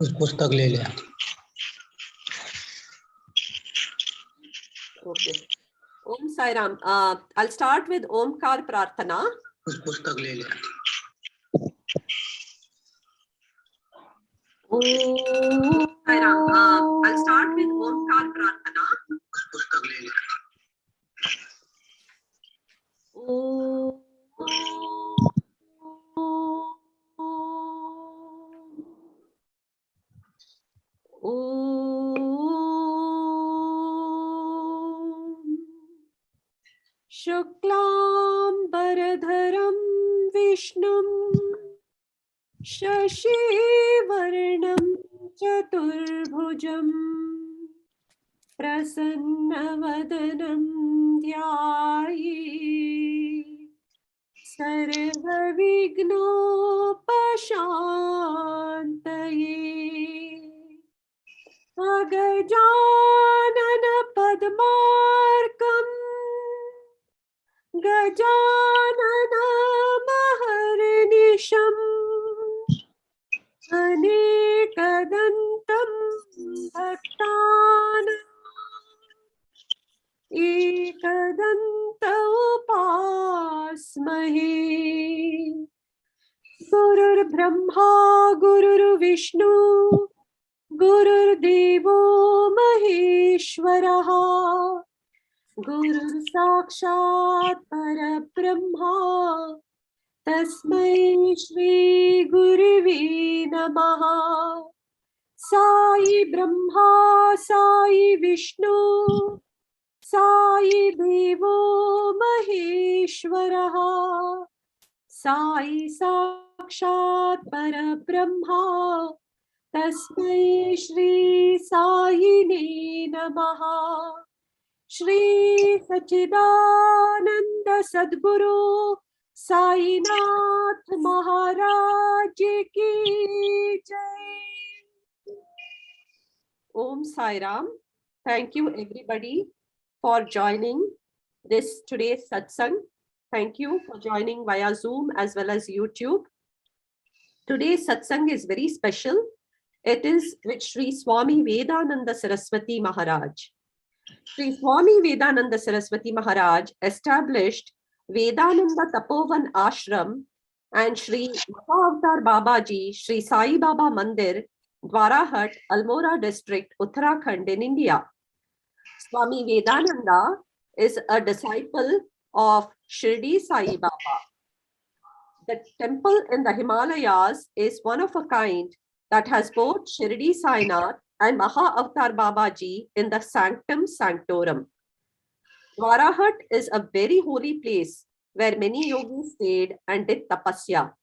उस पुस्तक ले लिया। Okay. Om Sai Ram. I'll start with Omkar Prarthana. उस पुस्तक ले लिया। Om Sai Ram. I'll start with Omkar Prarthana. उस पुस्तक ले लिया। शुक्लांबरधरं विष्णुं शशिवर्णं चतुर्भुजं प्रसन्नवदनं ध्यायेत् सर्वविघ्नोपशान्तये। अगजानन पद्मार्कम् गजानन महर्निशम् अनेकदन्तं भक्तानां एकदन्त उपास्महे। गुरुर्ब्रह्मा गुरुर्विष्णु गुरुर्देवो महेश्वरः गुरुर्साक्षात् परब्रह्मा तस्मै श्री गुरुवे नमः। साई ब्रह्मा साई विष्णु साई देवो महेश्वरः साई साक्षात् परब्रह्मा तस्मै श्री साईने नमः। श्री सच्चिदानंद सद्गुरु साईनाथ महाराज की जय। Om Sai Ram. Thank you everybody for joining this today's satsang. Thank you for joining via Zoom as well as YouTube. Today's satsang is very special. It is with Sri Swami Vedananda Saraswathi Maharaj. Sri Swami Vedananda Saraswathi Maharaj established Vedananda Tapovan ashram and Sri Mahavatar Babaji, Sri Saibaba Mandir, Dwarahat, Almora district, Uttarakhand in India. Swami Vedananda is a disciple of Shirdi Sai Baba. The temple in the Himalayas is one of a kind that has both Shirdi Sainath and Mahavatar Babaji in the sanctum sanctorum. Dwarahat is a very holy place where many yogis stayed and did tapasya.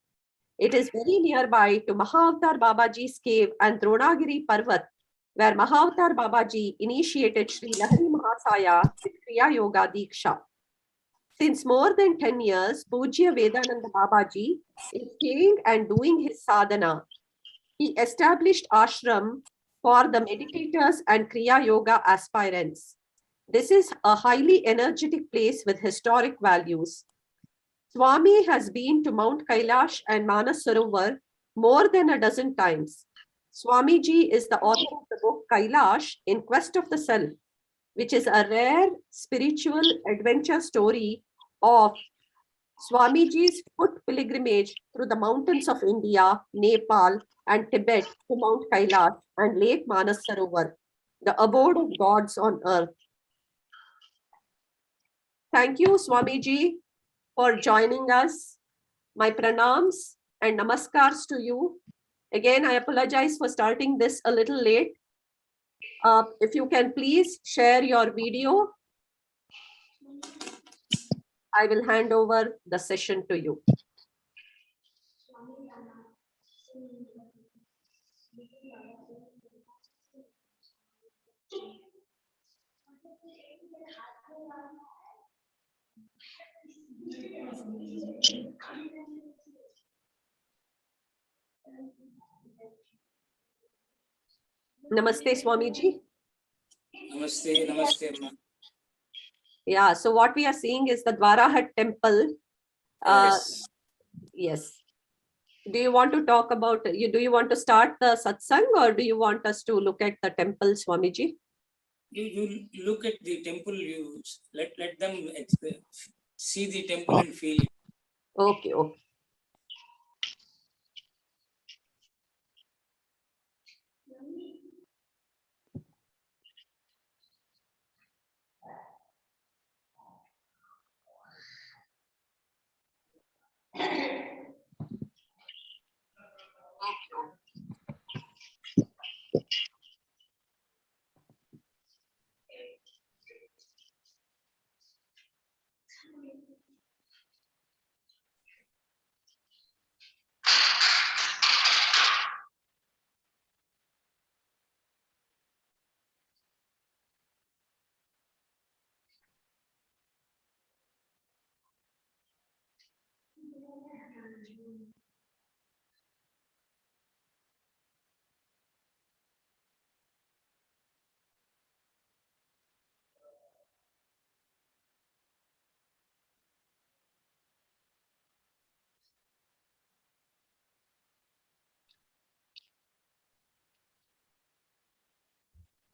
It is very nearby to Mahavatar Babaji's cave and Dronagiri Parvat, where Mahavatar Babaji initiated Sri Lahari Mahasaya with Kriya Yoga Deekhsha. Since more than 10 years, Pujya Vedanand Babaji is staying and doing his sadhana. He established ashram for the meditators and Kriya Yoga aspirants. This is a highly energetic place with historic values. Swami has been to Mount Kailash and Manasarovar more than a dozen times. Swamiji is the author of the book Kailash in Quest of the Self, which is a rare spiritual adventure story of Swamiji's foot pilgrimage through the mountains of India, Nepal and Tibet to Mount Kailash and Lake Manasarovar, the abode of gods on earth. Thank you, Swamiji, for joining us. My pranams and namaskars to you. Again, I apologize for starting this a little late. If you can please share your video, I will hand over the session to you. Namaste, Swamiji. Namaste, namaste. Yeah, so what we are seeing is the Dwarahat temple. Yes. Yes. Do you want to talk about, do you want to start the satsang, or do you want us to look at the temple, Swamiji? You look at the temple, you let them see the temple and feel it. Okay, okay.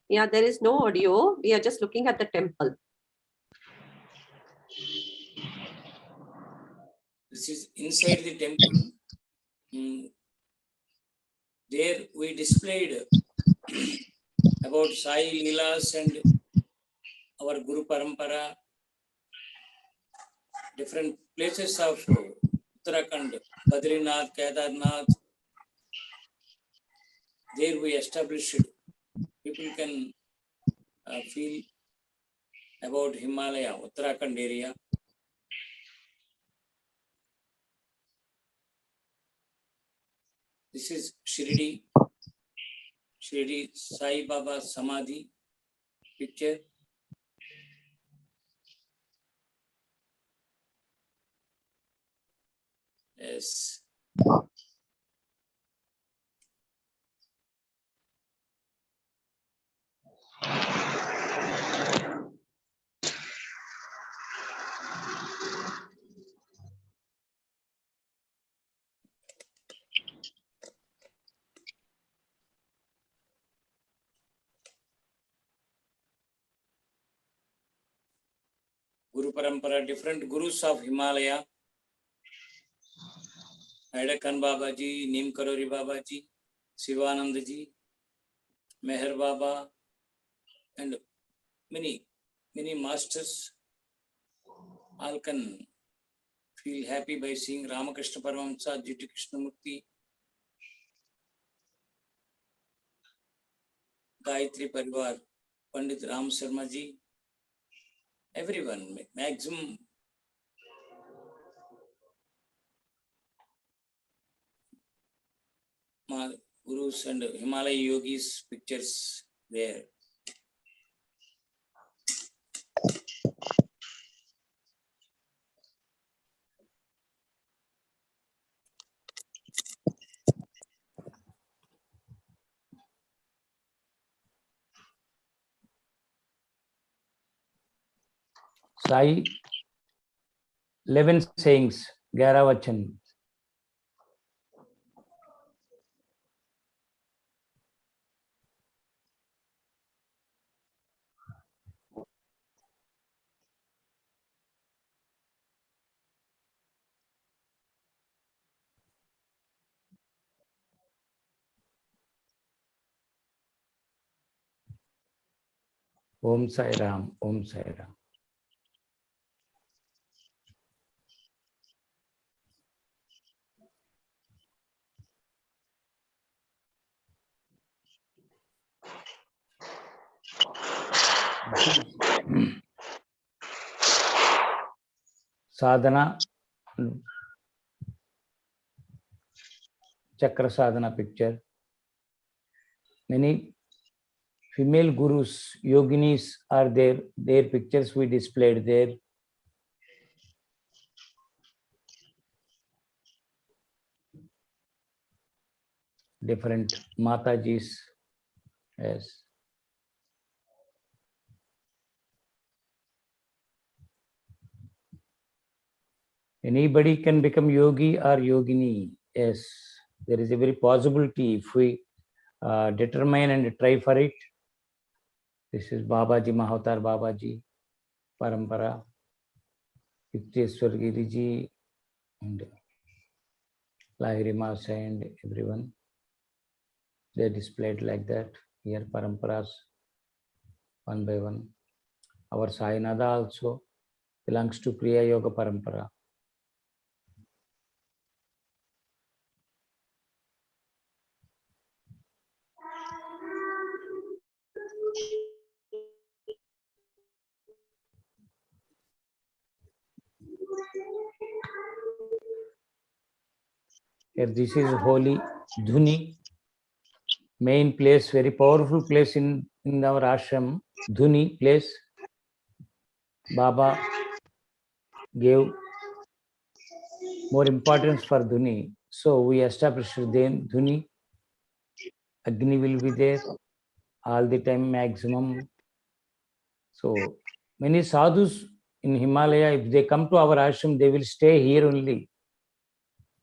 Yeah, there is no audio. We are just looking at the temple. This is inside the temple. There we displayed about Sai Leelas and our Guru Parampara, different places of Uttarakhand, Badrinath, Kedarnath. There we established, people can feel about Himalaya, Uttarakhand area. This is Shirdi Sai Baba Samadhi picture. Yes. Guru Parampara, different gurus of Himalaya. Aidakan Babaji, Neem Karori Babaji, Sivanandaji, Meher Baba, and many masters. All can feel happy by seeing Ramakrishna Paramahamsa, Jiti Krishnamurti, Gayatri Parivar, Pandit Ram Sharma ji, everyone, maximum. Gurus and Himalaya yogis pictures there. Sai 11 sayings, 11 vachan. Om Sai Ram, Om Sai Ram. Sadhana, Chakra Sadhana picture. Many female gurus, yoginis are there. Their pictures we displayed there. Different Matajis. Yes. Anybody can become yogi or yogini. Yes, there is a very possibility if we determine and try for it. This is Babaji, Mahavatar Babaji, Parampara, Yukteswar Giriji, and Lahari Mahasaya, and everyone. They are displayed like that. Here, Paramparas, one by one. Our Sainath also belongs to Kriya Yoga Parampara. Here, this is holy Dhuni, main place, very powerful place in our ashram. Dhuni place. Baba gave more importance for Dhuni. So we established then Dhuni. Agni will be there all the time maximum. So many sadhus in Himalaya, if they come to our ashram, they will stay here only.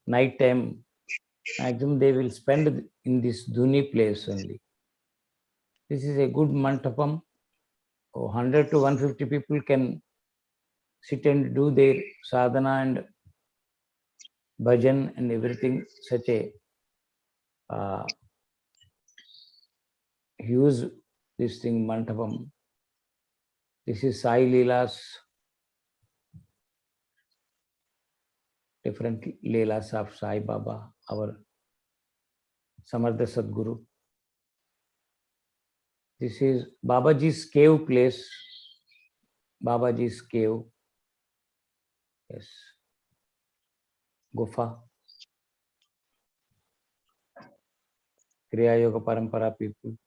Night time, maximum they will spend in this Dhuni place only. This is a good mantapam. 100 to 150 people can sit and do their sadhana and bhajan and everything. Such a huge this thing mantapam. This is Sai Leelas, different Leelas of Sai Baba, our Samartha Sadguru. This is Babaji's cave place. Babaji's cave. Yes. Gufa. Kriya Yoga Parampara people.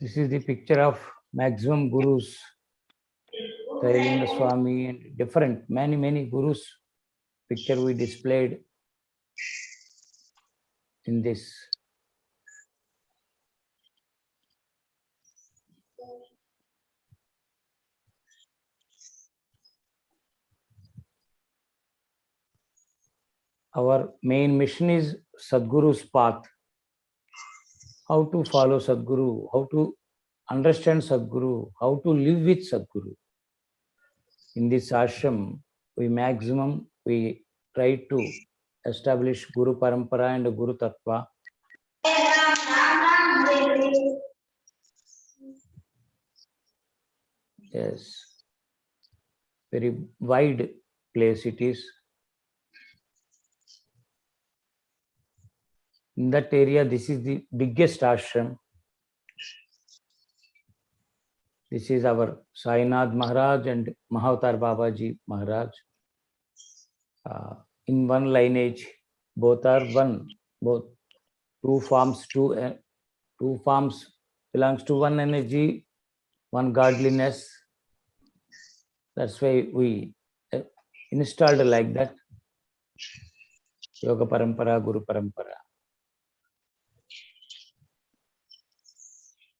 This is the picture of maximum gurus, Trailinga Swami and different, many gurus. Picture we displayed in this. Our main mission is Sadguru's path. How to follow Sadguru, how to understand Sadguru, how to live with Sadguru. In this ashram, we try to establish Guru Parampara and Guru Tattva. Yes, very wide place it is. In that area, this is the biggest ashram. This is our Sainath Maharaj and Mahavatar Babaji Maharaj. In one lineage, both are one. Both two forms belongs to one energy, one godliness. That's why we installed like that. Yoga Parampara, Guru Parampara.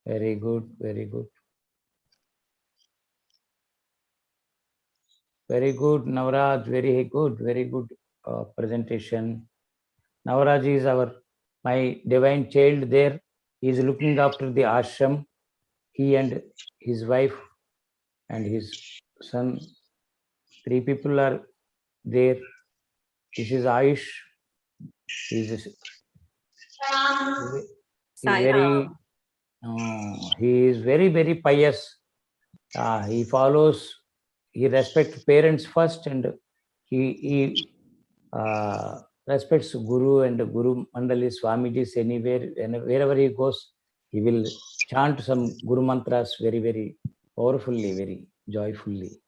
Very good, very good. Very good, Navraj, very good presentation. Navraj is my divine child there. He is looking after the ashram. He and his wife and his son, 3 people are there. This is Ayush. He is very pious. He follows. He respects parents first, and he respects Guru and Guru Mandali Swamiji anywhere. Wherever he goes, he will chant some Guru mantras very powerfully, very joyfully.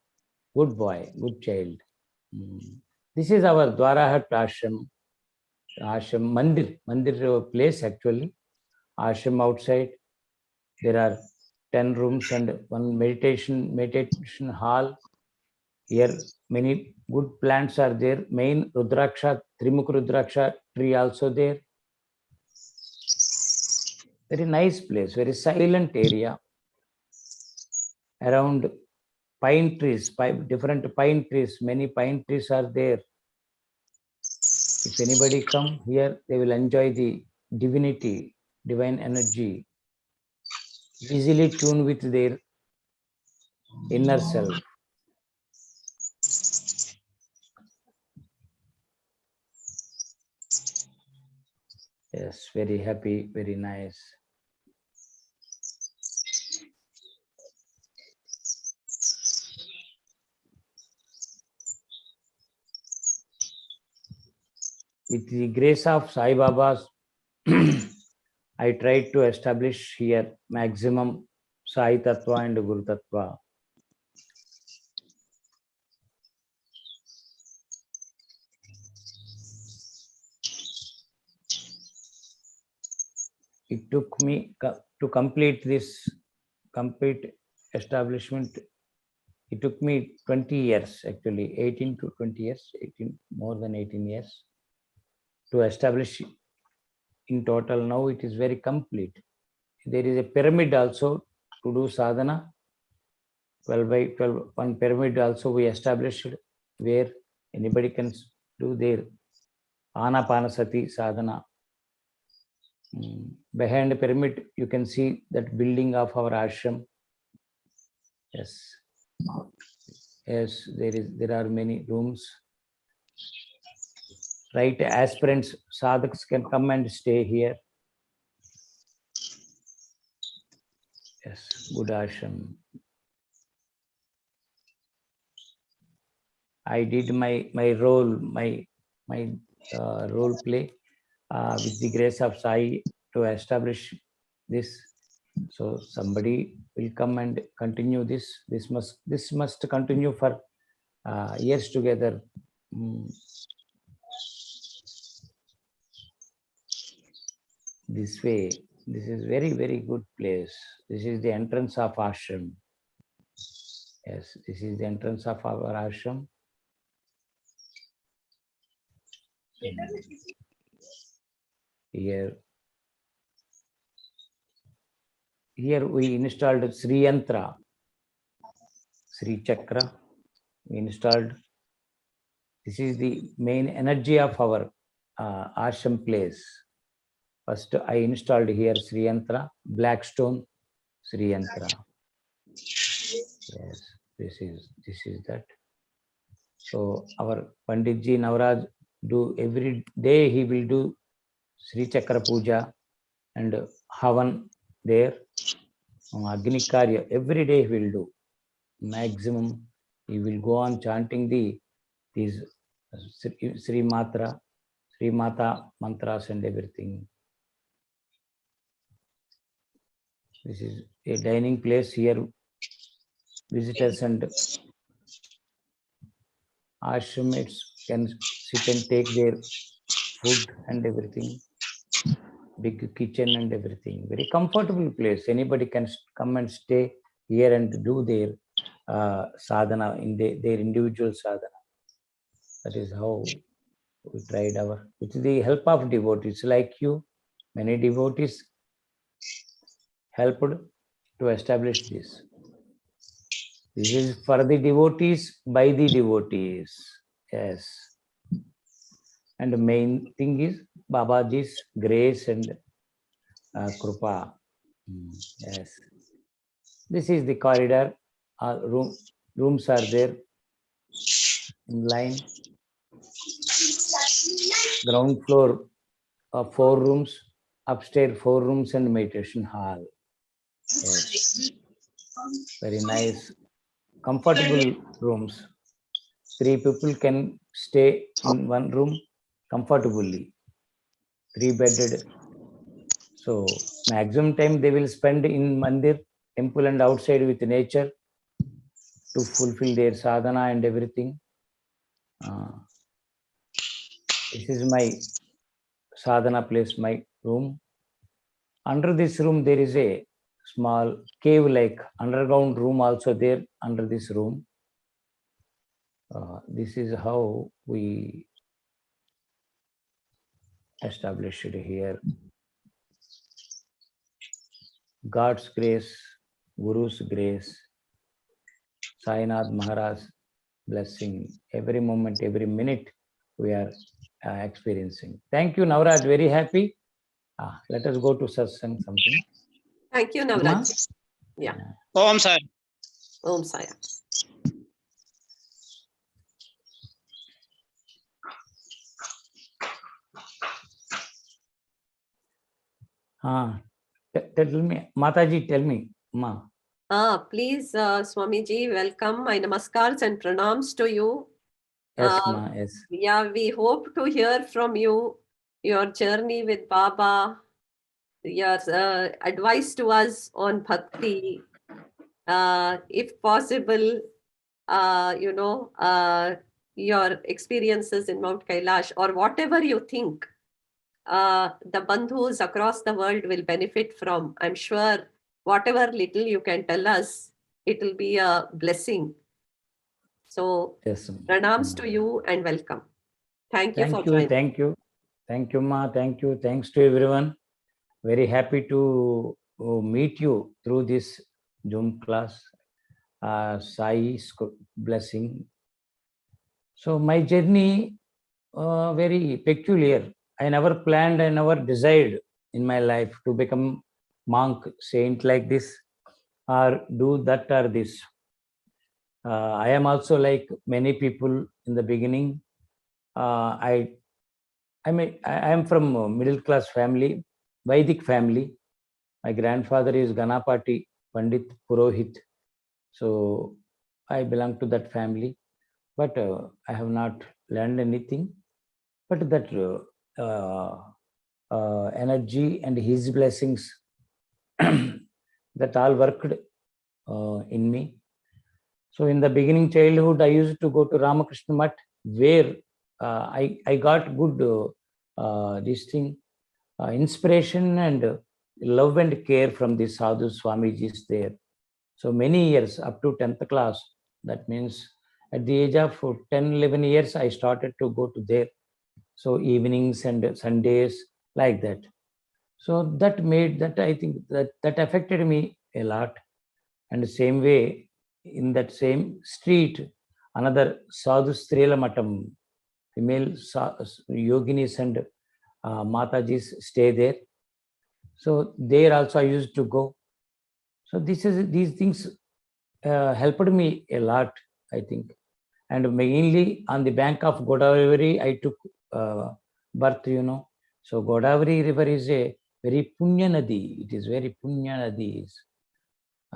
Good boy, good child. This is our Dwarahat ashram Mandir place actually. Ashram outside. There are 10 rooms and one meditation hall. Here, many good plants are there. Main Rudraksha, Trimukh Rudraksha tree also there. Very nice place, very silent area. Around pine trees, different pine trees, many pine trees are there. If anybody come here, they will enjoy the divinity, divine energy, easily tune with their inner self. Yes, very happy, very nice. With the grace of Sai Baba's, I tried to establish here maximum Sai Tattva and Guru Tattva. It took me to complete this complete establishment. It took me 20 years, actually, 18 to 20 years, 18, more than 18 years to establish. In total, now it is very complete. There is a pyramid also to do sadhana. 12 by 12, one pyramid also we established where anybody can do their Anapanasati sadhana. Behind the pyramid, you can see that building of our ashram. Yes. Yes, there are many rooms. Right, aspirants, sadhaks can come and stay here. Yes, good ashram. I did my role, my role play with the grace of Sai to establish this. So somebody will come and continue this. This must continue for years together. This way, this is very, very good place. This is the entrance of ashram. Yes, this is the entrance of our ashram. Here we installed Sri Yantra, Sri Chakra. We installed. This is the main energy of our ashram place. First, I installed here Sri Yantra, black stone Sri Yantra. Yes, this is that. So our Panditji Navraj do every day. He will do Sri Chakra Puja and Havan there. Agni Karya every day he will do. Maximum he will go on chanting these Sri Mata mantras and everything. This is a dining place here. Visitors and ashramites can sit and take their food and everything. Big kitchen and everything. Very comfortable place. Anybody can come and stay here and do their sadhana in their individual sadhana. That is how we tried with the help of devotees like you. Many devotees helped to establish this. This is for the devotees, by the devotees. Yes. And the main thing is Babaji's grace and Krupa. Yes. This is the corridor. Rooms are there in line. Ground floor, 4 rooms. Upstairs, 4 rooms and meditation hall. Yes. Very nice, comfortable rooms. 3 people can stay in one room comfortably. 3-bedded. So maximum time they will spend in Mandir, temple and outside with nature to fulfill their sadhana and everything. This is my sadhana place, my room. Under this room there is a small cave-like underground room also there under this room. This is how we established it here. God's grace, Guru's grace, Sainath Maharaj blessing, every moment, every minute we are experiencing. Thank you, Navraj. Very happy. Let us go to Satsang something. Thank you, Amma? Navraj. Yeah. Om Sai. Om Saya. Tell me, Mataji, tell me, Ma. Please, Swamiji, welcome. My namaskars and pranams to you. Yes, Ma, yes. Yeah, we hope to hear from you, your journey with Baba, your advice to us on bhakti, if possible, your experiences in Mount Kailash, or whatever you think the bandhus across the world will benefit from. I'm sure whatever little you can tell us, it will be a blessing. So, Yes, pranams to you and welcome. Thank you for Thank you, joining. thank you. Thank you, Ma. Thank you. Thanks to everyone. Very happy to meet you through this Zoom class. Sai's blessing. So my journey, very peculiar. I never planned, I never desired in my life to become monk, saint like this, or do that or this. I am also like many people in the beginning. I am from a middle class family, Vedic family. My grandfather is Ganapati Pandit Purohit. So I belong to that family, but I have not learned anything. But that energy and his blessings that all worked in me. So in the beginning childhood, I used to go to Ramakrishna Math, where I got good inspiration and love and care from the sadhu Swamijis there. So many years, up to 10th class, that means at the age of 10, 11 years, I started to go to there. So evenings and Sundays, like that. So that made that, I think that affected me a lot. And the same way, in that same street, another sadhu Strela Matam, female yoginis and Matajis stay there. So there also I used to go. So these things helped me a lot, I think. And mainly on the bank of Godavari, I took birth, So Godavari river is a very Punya Nadi. It is very Punya Nadi.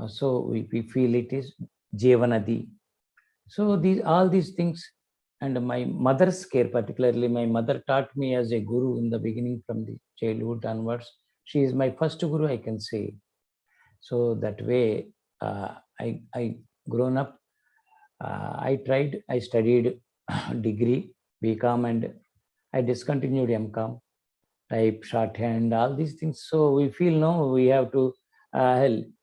So we feel it is Jeevanadi. So all these things, and my mother's care, particularly my mother taught me as a guru in the beginning from the childhood onwards. She is my first guru, I can say. So that way, I grown up. I studied degree, BCom, and I discontinued MCom, type, shorthand, all these things. So we feel no, we have to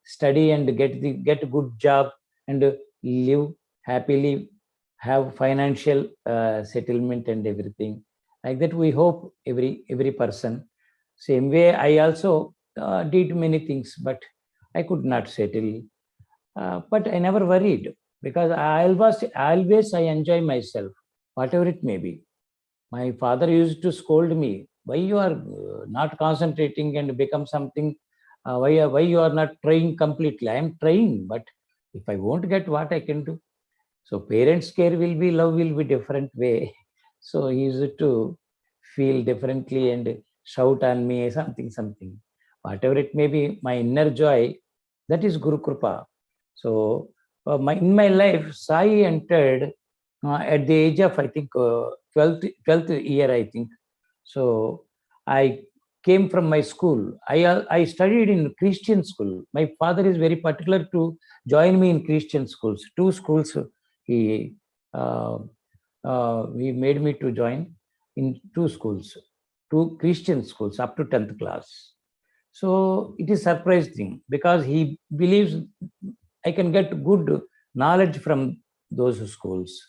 study and get a good job and live happily, have financial settlement and everything. Like that, we hope every person. Same way, I also did many things, but I could not settle. But I never worried, because I always I enjoy myself, whatever it may be. My father used to scold me, why you are not concentrating and become something, why you are not trying completely. I am trying, but if I won't get, what I can do? So parents' care will be, love will be different way. So he used to feel differently and shout on me, something. Whatever it may be, my inner joy, that is Guru Kripa. So in my life, Sai entered at the age of, I think, 12th year, I think. So I came from my school. I studied in Christian school. My father is very particular to join me in Christian schools. 2 schools he made me to join in 2 schools, 2 Christian schools up to 10th class. So it is surprising, because he believes I can get good knowledge from those schools.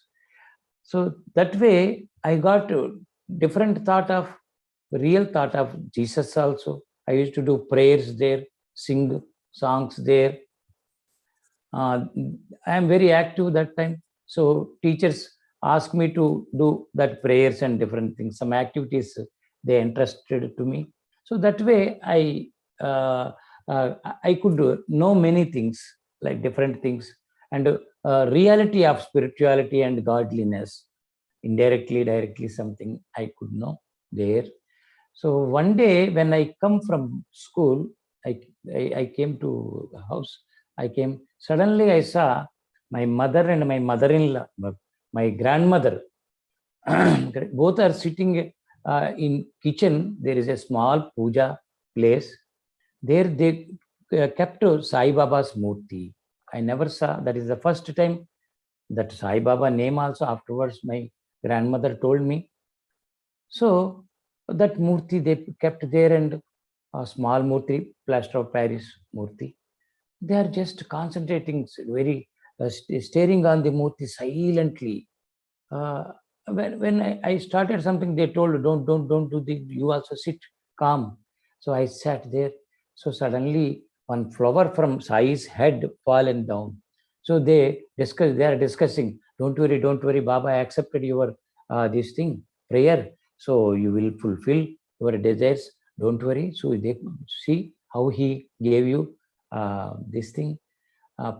So that way, I got different thought of, real thought of Jesus also. I used to do prayers there, sing songs there. I am very active that time. So teachers asked me to do that prayers and different things, some activities they entrusted to me. So that way I could know many things, like different things, and reality of spirituality and godliness, indirectly, directly, something I could know there. So one day when I come from school, I came to the house. I came, suddenly I saw my mother and my mother-in-law, my grandmother, both are sitting in kitchen. There is a small puja place. There they kept Sai Baba's murti. I never saw, that is the first time that Sai Baba name also afterwards my grandmother told me. So that murti they kept there, and a small murti, plaster of Paris murti. They are just concentrating, very staring on the murti silently. When I started something, they told, don't do the, you also sit calm. So I sat there. So suddenly one flower from Sai's head fallen down. So they are discussing, don't worry, Baba accepted your this thing, prayer. So you will fulfill your desires. Don't worry. So they see how he gave you this thing,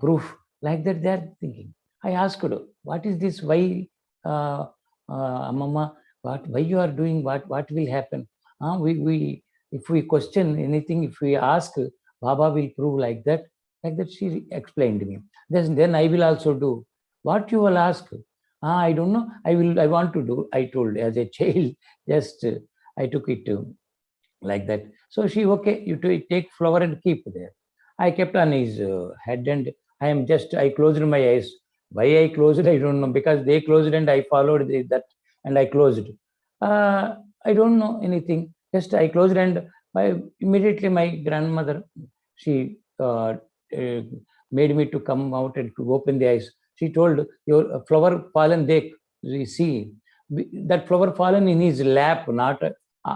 proof. Like that they are thinking. I asked, what is this? Why, Mama, why you are doing, what will happen? We if we question anything, if we ask, Baba will prove like that. Like that she explained me. Then I will also do. What you will ask? I don't know. I want to do. I told as a child, just I took it like that. So she, okay, you take flower and keep there. I kept on his head, and I closed my eyes. Why I closed, I don't know, because they closed and I followed that, and I closed. I don't know anything. Just I closed, and immediately my grandmother, she made me to come out and to open the eyes. She told, your flower fallen there, you see. That flower fallen in his lap, not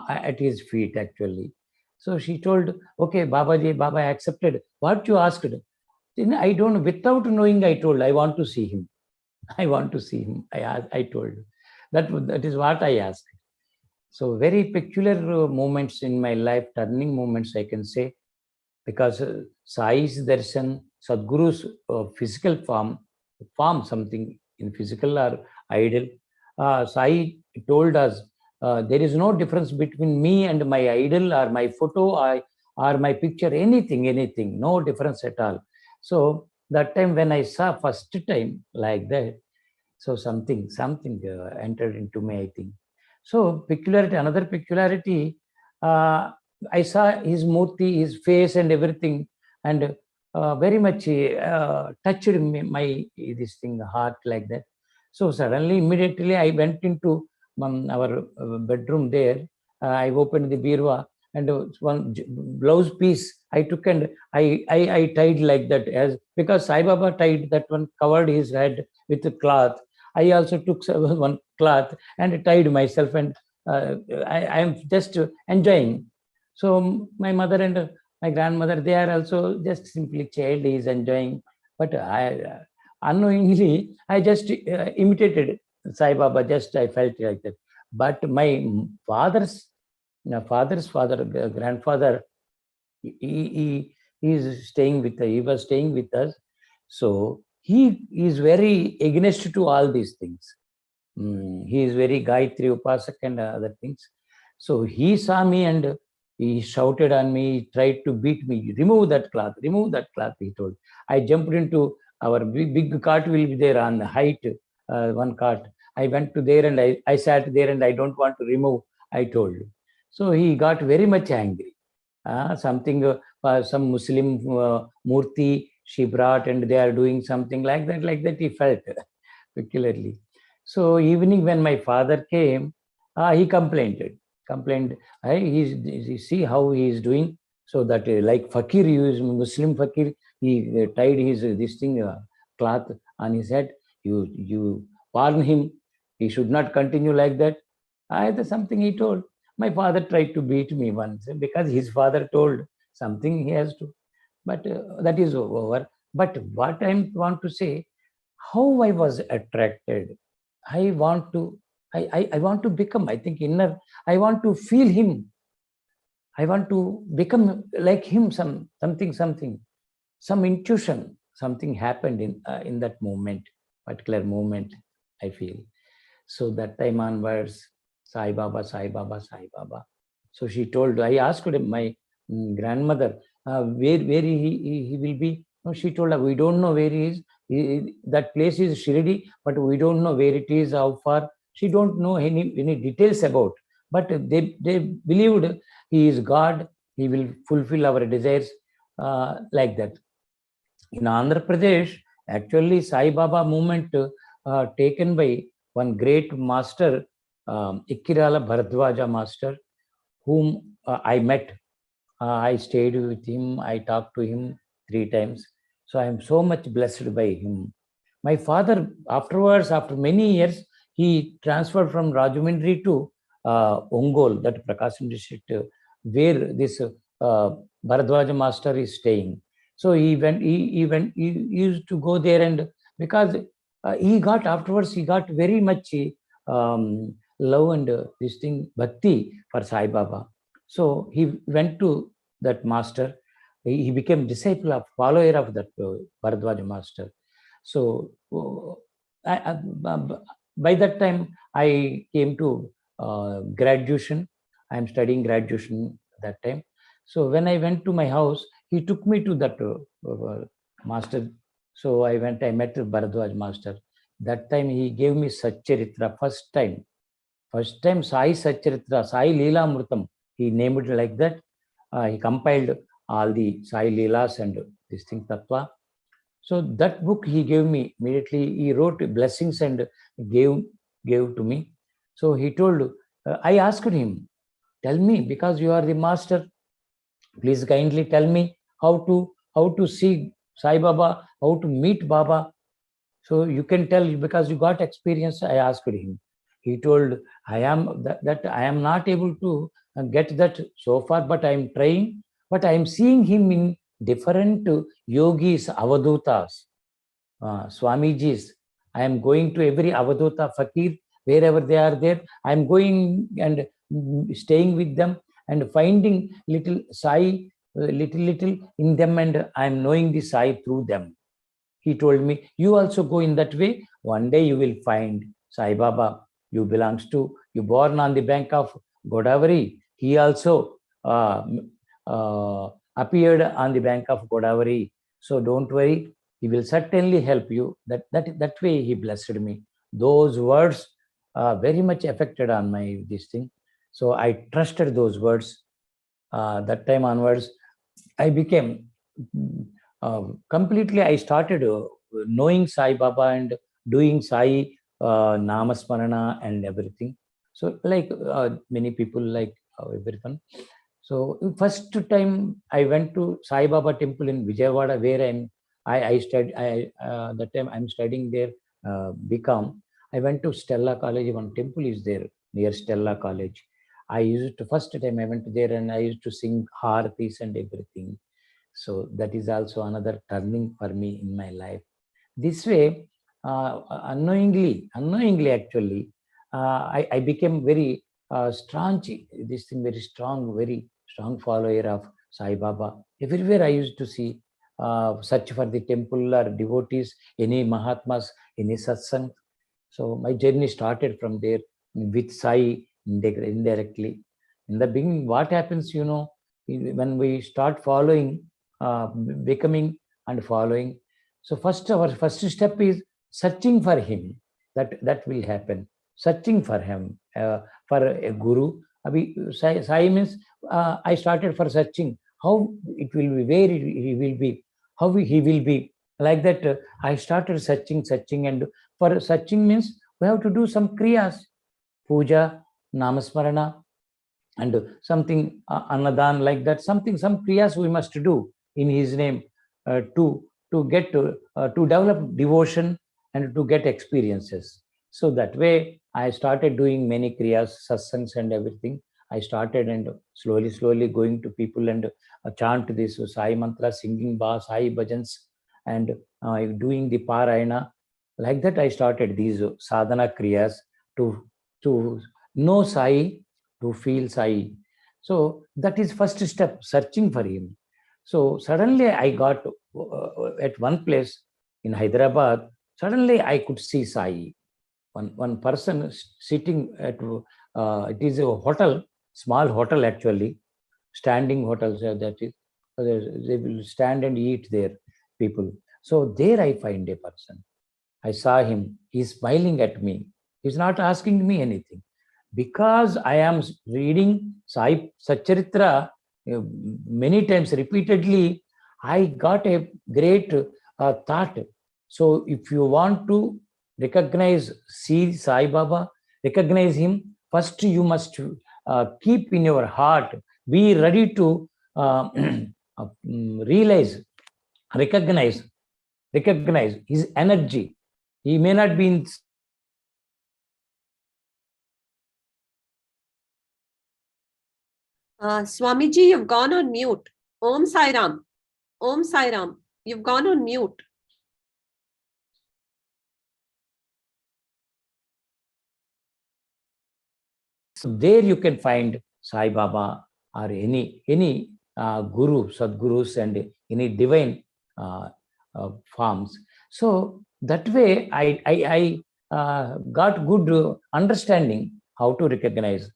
at his feet actually. So she told, okay, Babaji, Baba accepted. What you asked? Then I don't, without knowing, I told, I want to see him. I want to see him. I told. That is what I asked. So very peculiar moments in my life, turning moments, I can say, because Sai's darshan, Sadguru's physical form something in physical or idol. Sai told us, there is no difference between me and my idol or my photo or my picture, anything, no difference at all. So that time when I saw first time like that, so something entered into me, I think. So peculiarity, another peculiarity, I saw his murti, his face and everything, and very much touched my this thing, heart, like that. So suddenly, immediately, I went into our bedroom there. I opened the birwa, and one blouse piece I took, and I tied like that, as because Sai Baba tied that one, covered his head with a cloth. I also took one cloth and tied myself, and I am just enjoying. So my mother and my grandmother, they are also just simply child is enjoying, but I unknowingly I just imitated Sai Baba. Just I felt like that. But my father's father, grandfather, he is staying with us. He was staying with us, so he is very against to all these things. He is very Gayatri Upasak and other things. So he saw me and he shouted on me, he tried to beat me. Remove that cloth, he told. I jumped into our big cart will be there on the height, one cart. I went to there and I sat there, and I don't want to remove, I told. So he got very much angry. Something, some Muslim murti she brought, and they are doing something like that he felt peculiarly. So evening when my father came, he complained. You see how he is doing. So that like fakir, he is Muslim fakir. He tied his this thing cloth on his head. You warn him. He should not continue like that. That's something he told. My father tried to beat me once because his father told something he has to. But that is over. But what I want to say, how I was attracted. I want to become, I think, inner. I want to feel him. I want to become like him. Something, some intuition. Something happened in that moment, particular moment. I feel. So that time onwards, Sai Baba, Sai Baba, Sai Baba. So she told. I asked my grandmother, where he will be. No, she told her, we don't know where he is. That place is Shirdi, but we don't know where it is, how far. She don't know any details about. But they believed he is God. He will fulfill our desires, like that. In Andhra Pradesh, actually, Sai Baba movement taken by one great master, Ikkirala Bharadwaja master, whom I met. I stayed with him. I talked to him 3 times. So I am so much blessed by him. My father, afterwards, after many years, he transferred from Rajahmundry to Ongole, that Prakasam district, where this Bharadwaja master is staying. So he used to go there, and because he got very much love and this thing, bhakti for Sai Baba. So he went to that master. He became disciple of, follower of that Bharadwaja master. So by that time, I came to graduation. I am studying graduation that time. So when I went to my house, he took me to that master. So I met the Bharadwaj master. That time he gave me Satcharitra first time. First time Sai Satcharitra, Sai Leela Murtam. He named it like that. He compiled all the Sai Leelas and this thing, Tattva. So that book he gave me immediately. He wrote blessings and gave to me. So he told, I asked him, tell me, because you are the master, please kindly tell me how to see Sai Baba, how to meet Baba. So you can tell, because you got experience. I asked him. He told, I am not able to get that so far, but I am trying. But I am seeing him in different yogis, avadutas, Swamijis. I am going to every avaduta fakir, wherever they are there. I am going and staying with them and finding little Sai, little in them, and I am knowing the Sai through them. He told me, you also go in that way. One day you will find Sai Baba. You born on the bank of Godavari. He also appeared on the bank of Godavari. So don't worry, he will certainly help you. That way he blessed me. Those words very much affected on my this thing. So I trusted those words. That time onwards, I became completely. I started knowing Sai Baba and doing Sai Namasmarana and everything. So like many people, like everyone. So first time I went to Sai Baba temple in Vijayawada, where I studied. That time I'm studying there, BCom. I went to Stella College. One temple is there near Stella College. I used to, first time I went there, and I used to sing Haratis and everything. So that is also another turning for me in my life. This way, unknowingly actually, I became very strong. This thing, very strong follower of Sai Baba. Everywhere I used to see, search for the temple or devotees, any Mahatmas, any Satsangh. So my journey started from there with Sai indirectly. In the beginning, what happens, when we start following, becoming and following. So our first step is searching for him. That will happen. Searching for him, for a guru. Sai means I started for searching. How it will be, where he will be, how he will be. Like that, I started searching, and for searching means we have to do some kriyas, puja, namasmarana, and something anadan, like that. Some kriyas we must do in his name to get to develop devotion and to get experiences. So that way I started doing many kriyas, satsangs and everything. I started and slowly going to people and chant this Sai mantra, singing Sai bhajans, and doing the parayana. Like that, I started these sadhana kriyas to know Sai, to feel Sai. So that is first step, searching for him. So suddenly I got at one place in Hyderabad. Suddenly I could see Sai. One person sitting at it is a hotel, small hotel actually, standing hotels that is. They will stand and eat there, people. So there I find a person. I saw him. He's smiling at me. He's not asking me anything. Because I am reading Sai Satcharitra many times repeatedly, I got a great thought. So if you want to recognize, see Sai Baba, recognize him, first you must keep in your heart, be ready to realize, recognize his energy. He may not be in Swamiji, you've gone on mute. Om Sai Ram. Om Sai Ram. You've gone on mute. So there you can find Sai Baba or any guru, sadgurus, and any divine forms. So that way I got good understanding how to recognize.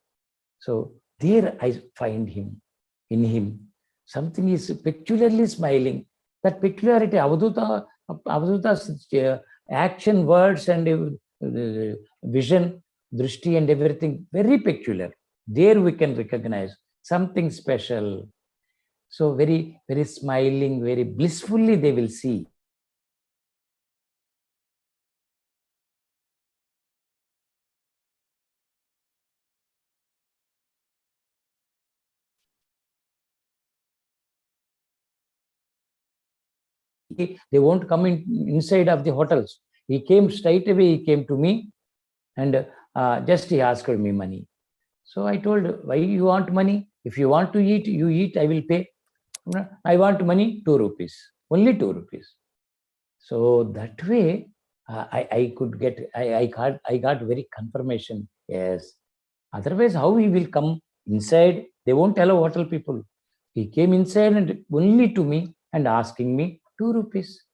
So there I find him, in him. Something is peculiarly smiling. That peculiarity, Avaduta's action, words, and vision, drishti, and everything, very peculiar. There we can recognize something special. So very, very smiling, very blissfully they will see. They won't come inside of the hotels. He came straight away, he came to me and just he asked me money. So I told, why you want money? If you want to eat, you eat, I will pay. I want money, 2 rupees, only 2 rupees. So that way, I could get, I got very confirmation. Yes. Otherwise, how he will come inside? They won't allow hotel people. He came inside and only to me and asking me 2 rupees.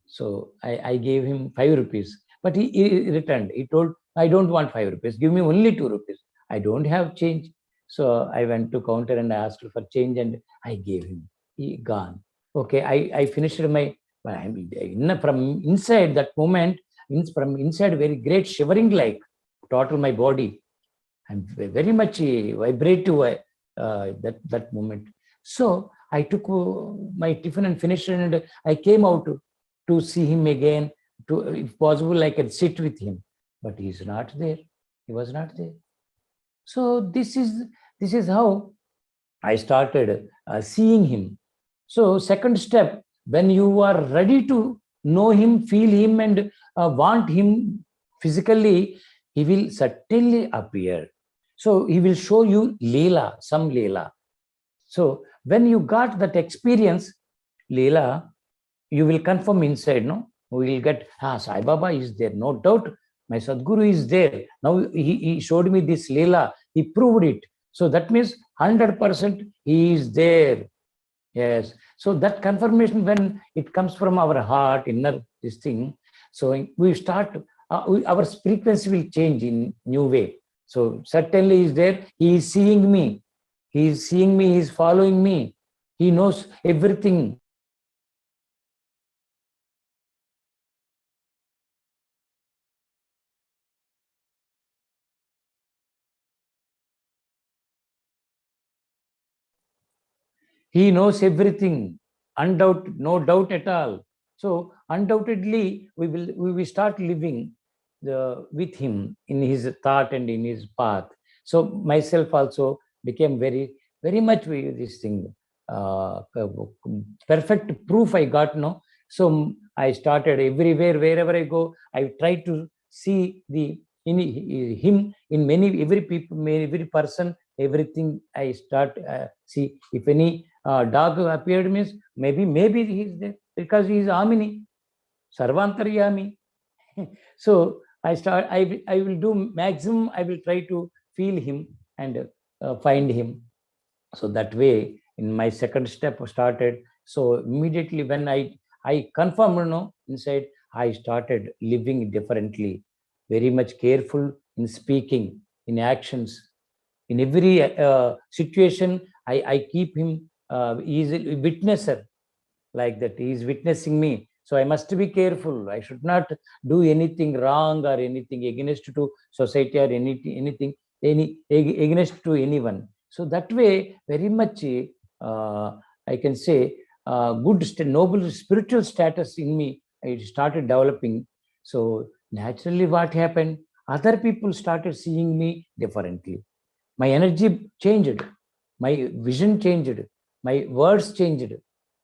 So I gave him 5 rupees. But he returned. He told, I don't want 5 rupees. Give me only 2 rupees. I don't have change. So I went to counter and asked for change and I gave him. He gone. Okay, I finished my, from inside that moment, from inside very great shivering like total my body. I'm very much vibrate to that moment. So I took my tiffin and finished and I came out to see him again. To, if possible, I can sit with him. But he is not there. He was not there. So this is how I started seeing him. So second step, when you are ready to know him, feel him, and want him physically, he will certainly appear. So he will show you Leela, some Leela. So when you got that experience, Leela, you will confirm inside, no? We will get, Sai Baba is there, no doubt. My Sadguru is there. Now he showed me this Leela. He proved it. So that means 100% he is there. Yes. So that confirmation, when it comes from our heart, inner this thing, so we start, our frequency will change in new way. So certainly he is there. He is seeing me. He is seeing me. He is following me. He knows everything. He knows everything, no doubt at all. So undoubtedly, we will start living with him in his thought and in his path. So myself also became very, very much with this thing. Perfect proof I got, no. So I started everywhere, wherever I go, I try to see the in him, in many, every people, every person, everything I start see. If any dog appeared means maybe he is there because he is Amini, Sarvantaryami. So I will do maximum. I will try to feel him and find him. So that way, in my second step started. So immediately when I confirmed, inside, I started living differently, very much careful in speaking, in actions, in every situation. I keep him. He is a witnesser, like that. He is witnessing me. So I must be careful. I should not do anything wrong or anything against to society or anything against to anyone. So that way, very much, I can say, good, noble spiritual status in me, it started developing. So naturally, what happened? Other people started seeing me differently. My energy changed. My vision changed. My words changed.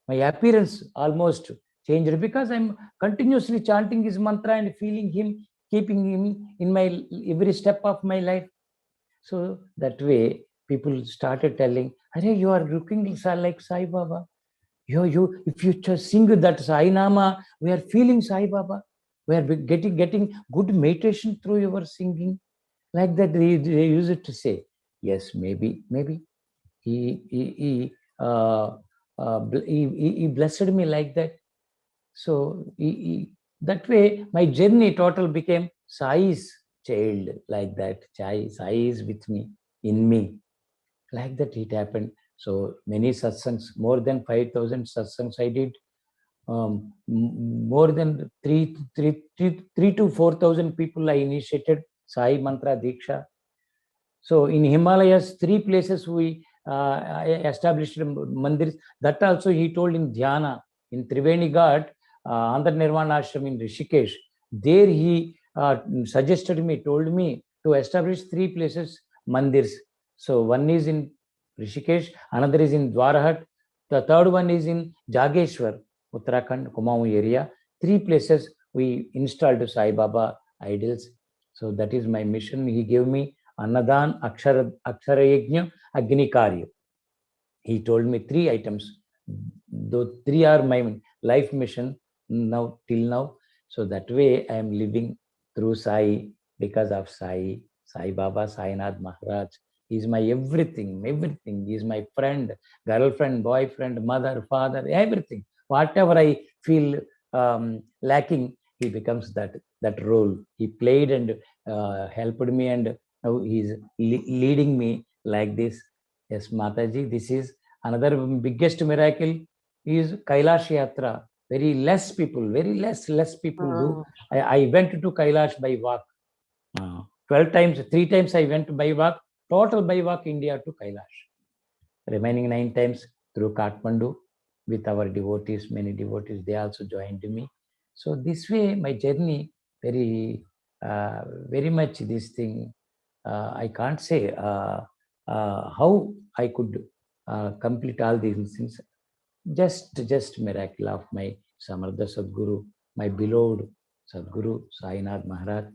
My appearance almost changed because I'm continuously chanting his mantra and feeling him, keeping him in my every step of my life. So that way, people started telling, "Arey, you are looking like Sai Baba. If you just sing that Sai Nama, we are feeling Sai Baba. We are getting good meditation through your singing." Like that, they used to say, "Yes, maybe he blessed me like that." So that way, my journey total became Sai's child, like that. Sai is with me, in me, like that. It happened. So many satsangs, more than 5,000 satsangs I did. More than 3 to 4,000 people I initiated Sai Mantra Deeksha. So in Himalayas, 3 places we established mandirs. That also he told in Dhyana, in Triveni Ghat, Andhra Nirvana Ashram in Rishikesh. There he suggested me, told me to establish 3 places mandirs. So one is in Rishikesh, another is in Dwarahat, the third one is in Jageshwar, Uttarakhand, Kumaon area. 3 places we installed Sai Baba idols. So that is my mission. He gave me Annadan, Akshara Yajna, Agni Karya. He told me 3 items. Those 3 are my life mission now, till now. So that way I am living through Sai, because of Sai Baba, Sainath Maharaj. He is my everything. He is my friend, girlfriend, boyfriend, mother, father, everything. Whatever I feel lacking, he becomes that role. He played and helped me, and now he is leading me like this. Yes, Mataji, this is another biggest miracle is Kailash Yatra. Very less people do. I went to Kailash by walk. 12 times, 3 times I went by walk, total by walk India to Kailash. Remaining 9 times through Kathmandu with our devotees, many devotees, they also joined me. So this way, my journey, very much this thing, I can't say how I could complete all these things. Just miracle of my Samardha Sadguru, my beloved Sadguru, Sainath Maharaj.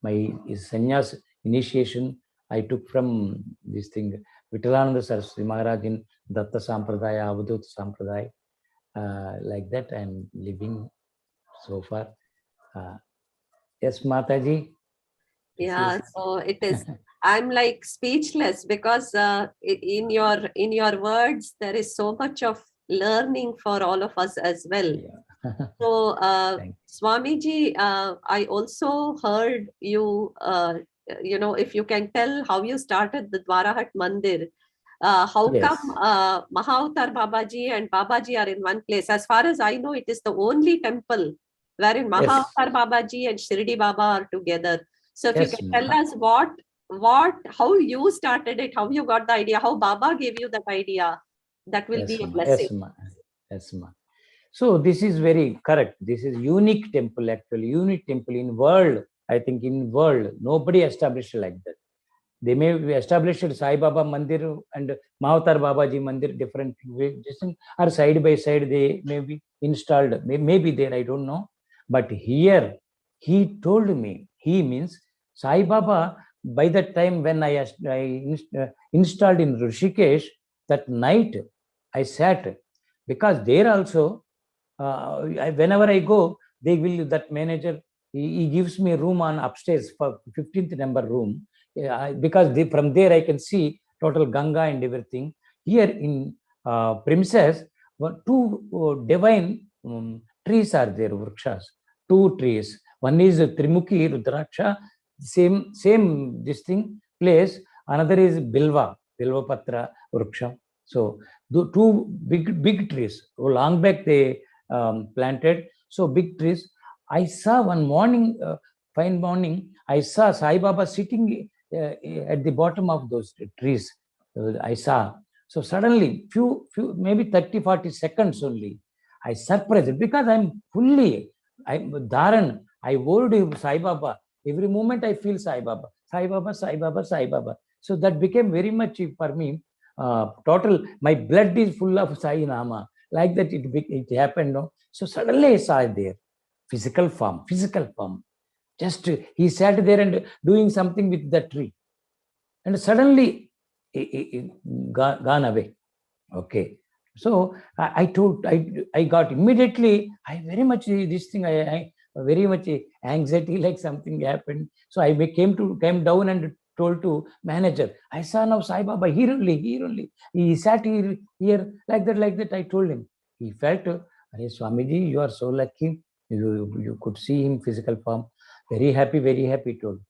My sannyas initiation I took from this thing, Vedananda Saraswathi Maharaj in Datta Sampradaya, Avadut Sampradaya. Like that I am living so far. Yes, Mataji. Yeah, so it is. I'm like speechless because in your words there is so much of learning for all of us as well. Yeah. So Swamiji, I also heard you. If you can tell how you started the Dwarahat Mandir. How Yes. come Mahavatar Babaji and Babaji are in one place? As far as I know, it is the only temple wherein Mahavatar Babaji and Shirdi Baba are together. So if you can tell us how you started it, how you got the idea, how Baba gave you that idea, that will be a blessing. Yes, ma. So this is very correct. This is unique temple, actually, unique temple in world. I think in world, nobody established like that. They may be established Saibaba Mandir and Mahavatar Babaji Mandir, different ways, or side by side they may be installed, maybe there, I don't know. But here, he told me, he means Sai Baba, by that time when I installed in Rishikesh, that night I sat, because there also, whenever I go, they will, that manager, he gives me a room on upstairs for 15th number room, because from there I can see total Ganga and everything. Here in premises, two divine trees are there, vrikshas, two trees. One is Trimukhi Rudraksha, same this thing place. Another is Bilva Patra Vriksha. So the two big trees. Long back they planted. So big trees. I saw one morning, fine morning, I saw Sai Baba sitting at the bottom of those trees. I saw. So suddenly, few maybe 30-40 seconds only, I surprised, because I'm Dharan. I hold him, Sai Baba. Every moment I feel Sai Baba, Sai Baba, Sai Baba, Sai Baba. So that became very much for me. Total, my blood is full of Sai Nama. Like that, it happened. No? So suddenly I saw it there, physical form. Just he sat there and doing something with the tree, and suddenly it gone away. Okay. So I got immediately, I very much this thing, I very much anxiety, like something happened. So I came down and told to manager, I saw now Sai Baba here only. He sat here, like that. I told him. He felt, Swamiji, you are so lucky. You could see him physical form. Very happy, told.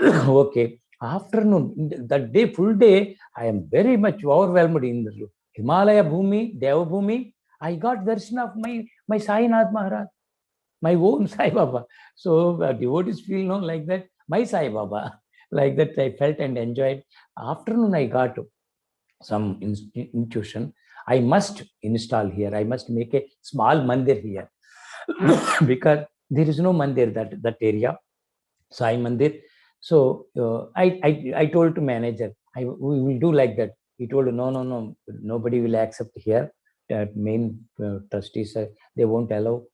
Okay. Afternoon, that day, full day, I am very much overwhelmed in the Himalaya Bhumi, Deva Bhumi. I got darshan of my Sainath Maharaj, my own Sai Baba. So devotees feel like that, my Sai Baba. Like that I felt and enjoyed. Afternoon I got some intuition. I must install here. I must make a small mandir here. Because there is no mandir that area, Sai Mandir. So I told to manager, we will do like that. He told, no, nobody will accept here. Main trustees, they won't allow.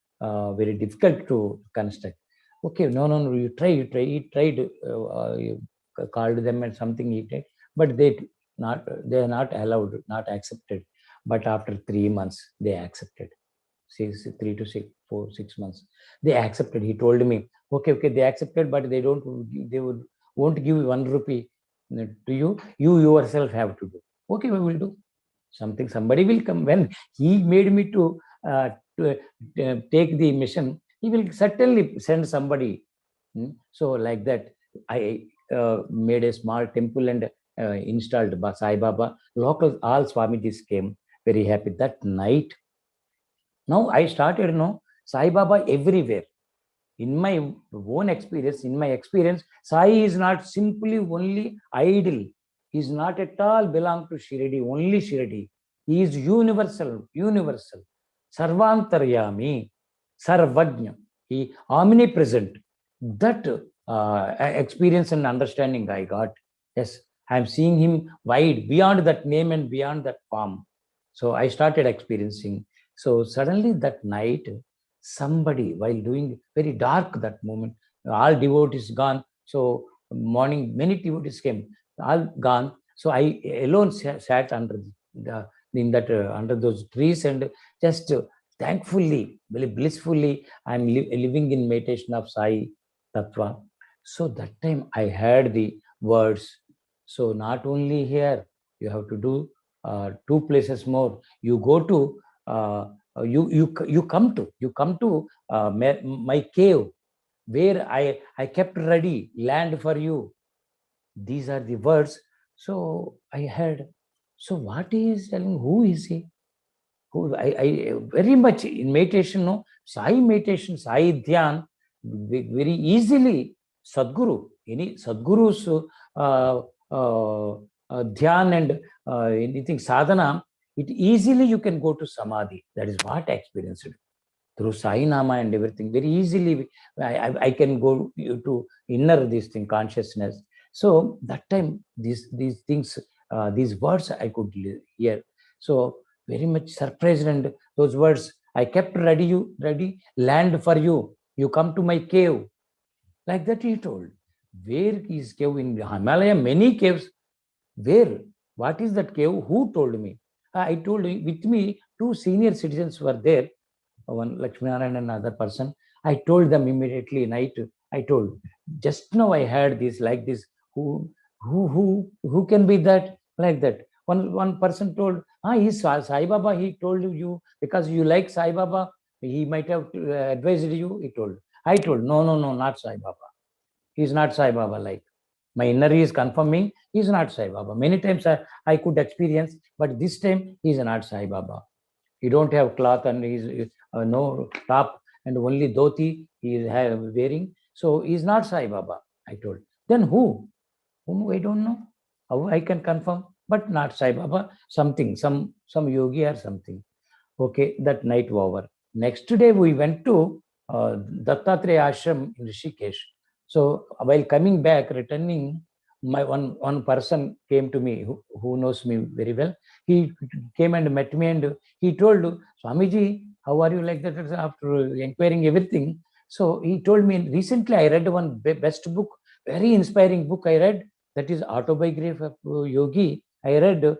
Very difficult to construct. Okay, no, you try. He tried, called them and something he did, but they are not allowed, not accepted. But after 3 months, they accepted. 3 to 6 months, they accepted. He told me, okay, they accepted, but they won't give 1 rupee to you. You yourself have to do. Okay, we will do something. Somebody will come. When he made me to take the mission, he will certainly send somebody. So like that, I made a small temple and installed Sai Baba. Local, all Swamijis came, very happy that night. Now I started, Sai Baba everywhere. In my own experience, Sai is not simply only idle. He is not at all belong to Shirdi, only Shirdi. He is universal. Sarvantaryami, Sarvajna. He omnipresent. That experience and understanding I got. Yes, I am seeing him wide, beyond that name and beyond that form. So I started experiencing. So suddenly that night, somebody, while doing very dark that moment, all devotees gone. So morning, many devotees came, all gone. So I alone sat under under those trees, and just thankfully, very blissfully, I'm living in meditation of Sai Tattva. So that time I heard the words. So not only here, you have to do 2 places more. You go to you come to my cave, where I kept ready land for you. These are the words. So I heard. So what he is telling? Who is he? Who I very much in meditation, Sai meditation, Sai Dhyan, very easily Sadguru, any Sadguru's Dhyan and anything sadhana, it easily you can go to Samadhi. That is what I experienced through Sai Nama and everything. Very easily I can go to inner this thing, consciousness. So that time these things, these words I could hear. So very much surprised, and those words, I kept ready land for you. You come to my cave. Like that he told. Where is cave in Himalaya? Many caves. Where? What is that cave? Who told me? I told him, with me, two senior citizens were there, one Lakshminarayan and another person. I told them immediately night. I told, just now I heard this like this. Who can be that like that? One person told, he's Sai Baba. He told you because you like Sai Baba. He might have advised you. He told. I told, no, not Sai Baba. He's not Sai Baba like. My inner is confirming he's not Sai Baba. Many times I could experience, but this time he's not Sai Baba. He don't have cloth and he's no top and only dhoti he is wearing. So he's not Sai Baba, I told. Then who? Whom I don't know. How I can confirm, but not Sai Baba. Something, some yogi or something. Okay, that night over. Next day we went to Dattatreya ashram in Rishikesh. So while coming back, returning, my one person came to me who knows me very well. He came and met me and he told, Swamiji, how are you like that? After inquiring everything. So he told me, recently I read one best book, very inspiring book I read, that is autobiography of yogi. I read,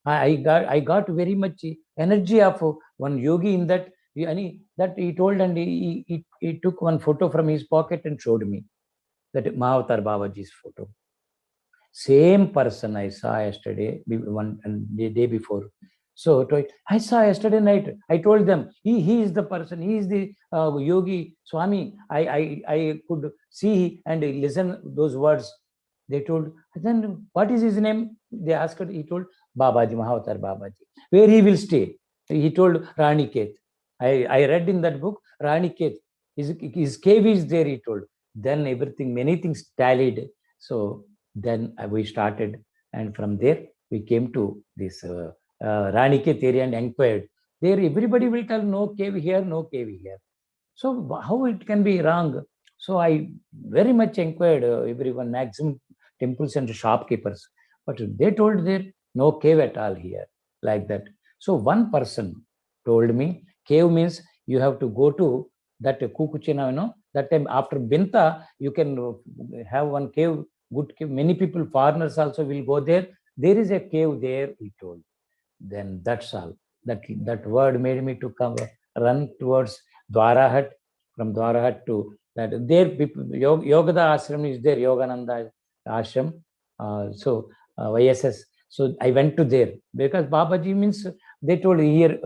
I got very much energy of one yogi in that. That he told, and he took one photo from his pocket and showed me that Mahavatar Babaji's photo. Same person I saw yesterday, the day before. So I saw yesterday night. I told them, he is the person. He is the yogi Swami. I could see and listen those words. They told, then what is his name? They asked. He told, Babaji, Mahavatar Babaji. Where he will stay? He told Raniket. I read in that book, Raniket. His cave is there, he told. Then everything, many things tallied. So then we started, and from there we came to this Raniket area and inquired. There everybody will tell no cave here, no cave here. So how it can be wrong? So I very much inquired everyone, maximum temples and shopkeepers. But they told there no cave at all here, like that. So one person told me, cave means you have to go to that Kukuchina, that time after Binta, you can have one cave, good cave. Many people, foreigners also will go there. There is a cave there, he told. Then that's all. That word made me to come run towards Dwarahat, from Dwarahat to that. There people, Yogada ashram is there, Yogananda ashram. So YSS. So I went to there because Babaji means they told here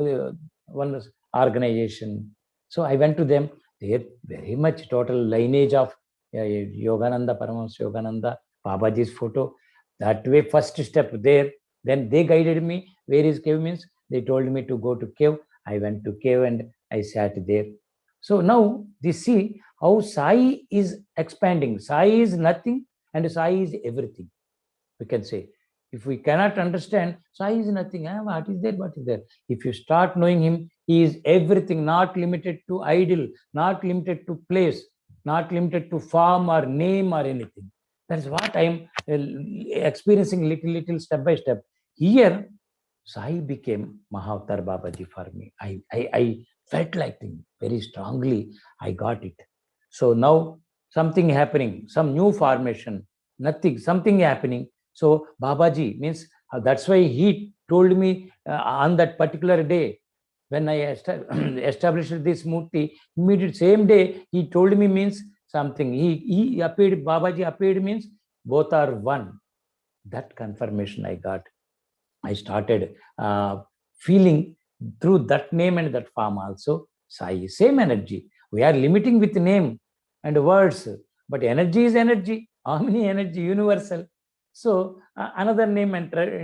one organization. So I went to them. They very much total lineage of Yogananda, Paramahansa Yogananda, Babaji's photo. That way, first step there. Then they guided me. Where is cave means? They told me to go to cave. I went to cave and I sat there. So now they see how Sai is expanding. Sai is nothing and Sai is everything. We can say. If we cannot understand, Sai is nothing. What is there? What is there? If you start knowing him, he is everything, not limited to idol, not limited to place, not limited to form or name or anything. That's what I am experiencing little step by step. Here, Sai became Mahavatar Babaji for me. I felt like him very strongly. I got it. So now something happening, some new formation, nothing, something happening. So Babaji means that's why he told me on that particular day when I established this murti, immediate same day he told me means something. He appeared, Babaji appeared means both are one. That confirmation I got. I started feeling through that name and that form also. Sai, same energy. We are limiting with name and words, but energy is energy, omni energy, universal. So another name entered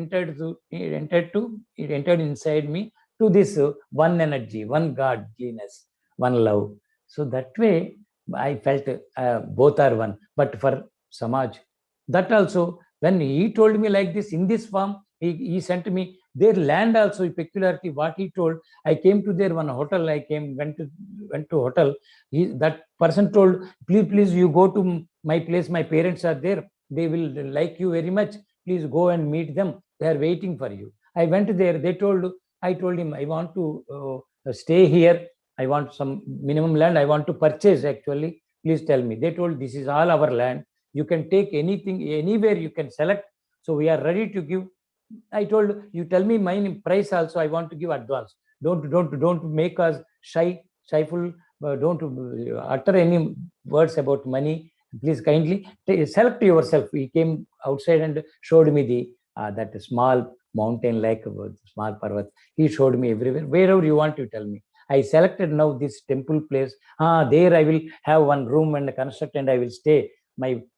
inside me to this one energy, one God, genus, one love. So that way I felt both are one. But for Samaj, that also, when he told me like this in this form, he sent me their land also peculiarity. What he told, I came to their one hotel. Went to hotel. That person told, please, you go to my place. My parents are there. They will like you very much. Please go and meet them. They are waiting for you. I went there. I told him, I want to stay here. I want some minimum land. I want to purchase actually. Please tell me. They told, this is all our land. You can take anything, anywhere you can select. So we are ready to give. I told, you tell me mine price also, I want to give advance. Don't make us shyful. Don't utter any words about money. Please kindly select yourself. He came outside and showed me the that small mountain like small Parvat. He showed me everywhere. Wherever you want to tell me. I selected now this temple place. There I will have one room and construct and I will stay.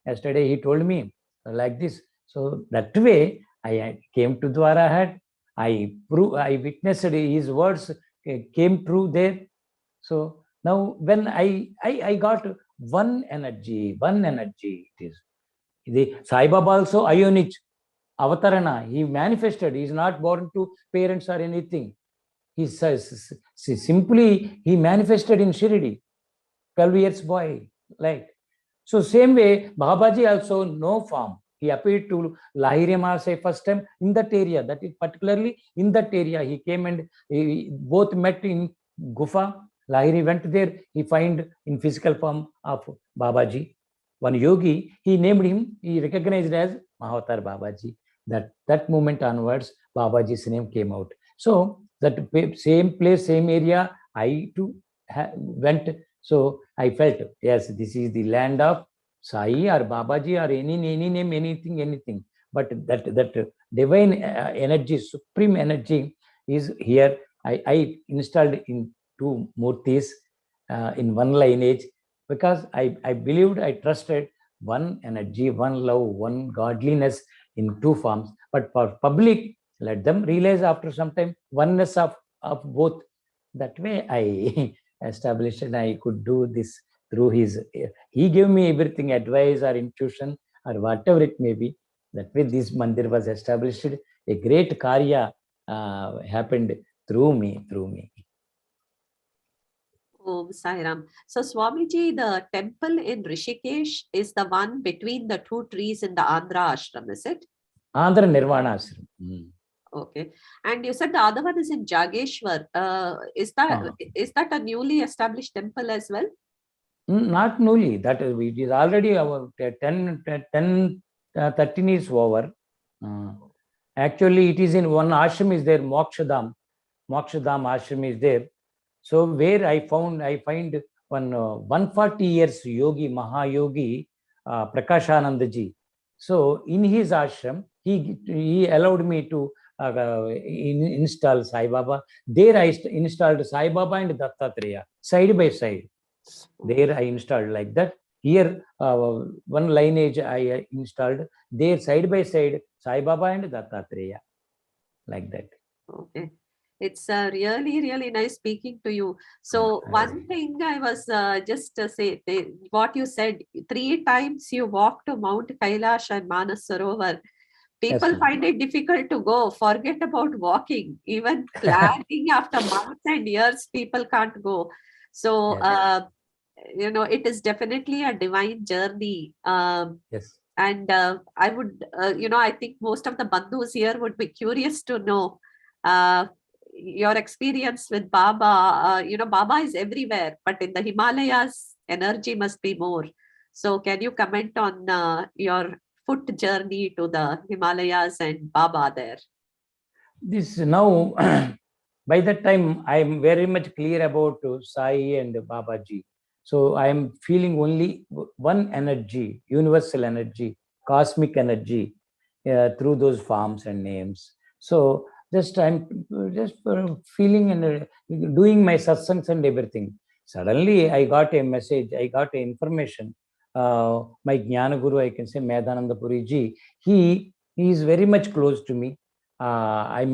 Yesterday he told me like this. So that way I came to Dwarahat. I witnessed his words came true there. So now when I got one energy it is. The Sai Baba also ionic avatarana. He manifested. He is not born to parents or anything. He says simply he manifested in Shirdi, 12 years boy, like. So same way, Babaji also no form. He appeared to Lahari Mahasaya first time in that area. That is particularly in that area. He came and both met in Gufa. Lahiri went there. He find in physical form of Babaji. One yogi, he named him. He recognized as Mahavatar Babaji. That moment onwards, Babaji's name came out. So that same place, same area, I too went. So I felt, yes, this is the land of Sai or Babaji or any name, anything. But that divine energy, supreme energy is here. I installed in two murtis in one lineage because I believed, I trusted one energy, one love, one godliness in two forms. But for public, let them realize after some time oneness of both. That way I established and I could do this through his. He gave me everything, advice or intuition or whatever it may be. That way this mandir was established. A great karya happened through me. Om Sai Ram. So Swamiji, the temple in Rishikesh is the one between the two trees in the Andhra ashram, is it? Andhra Nirvana ashram. Okay. And you said the other one is in Jageshwar. Is that a newly established temple as well? Not newly. That it is already our 13 is over. Actually, it is in one ashram is there, Mokshadam ashram is there. So where I find one 140 years yogi, Mahayogi, Prakashanandaji. So in his ashram, he allowed me to install Sai Baba. There I installed Sai Baba and Dattatreya side by side. There I installed like that. Here one lineage I installed. There side by side Sai Baba and Dattatreya, like that. Okay. It's really, really nice speaking to you. So one thing I was just say, what you said, 3 times you walked to Mount Kailash and Manasarovar. People find it difficult to go. Forget about walking. Even planning after months and years, people can't go. So, it is definitely a divine journey. Yes. And I would, I think most of the bandhus here would be curious to know your experience with Baba. Baba is everywhere, but in the Himalayas, energy must be more. So can you comment on your foot journey to the Himalayas and Baba there? This now, by that time, I am very much clear about Sai and Babaji. So I am feeling only one energy, universal energy, cosmic energy through those forms and names. So I'm just feeling and doing my satsangs and everything. Suddenly I got a message, I got information. My Jnana Guru, I can say Vedananda Puriji, he is very much close to me. At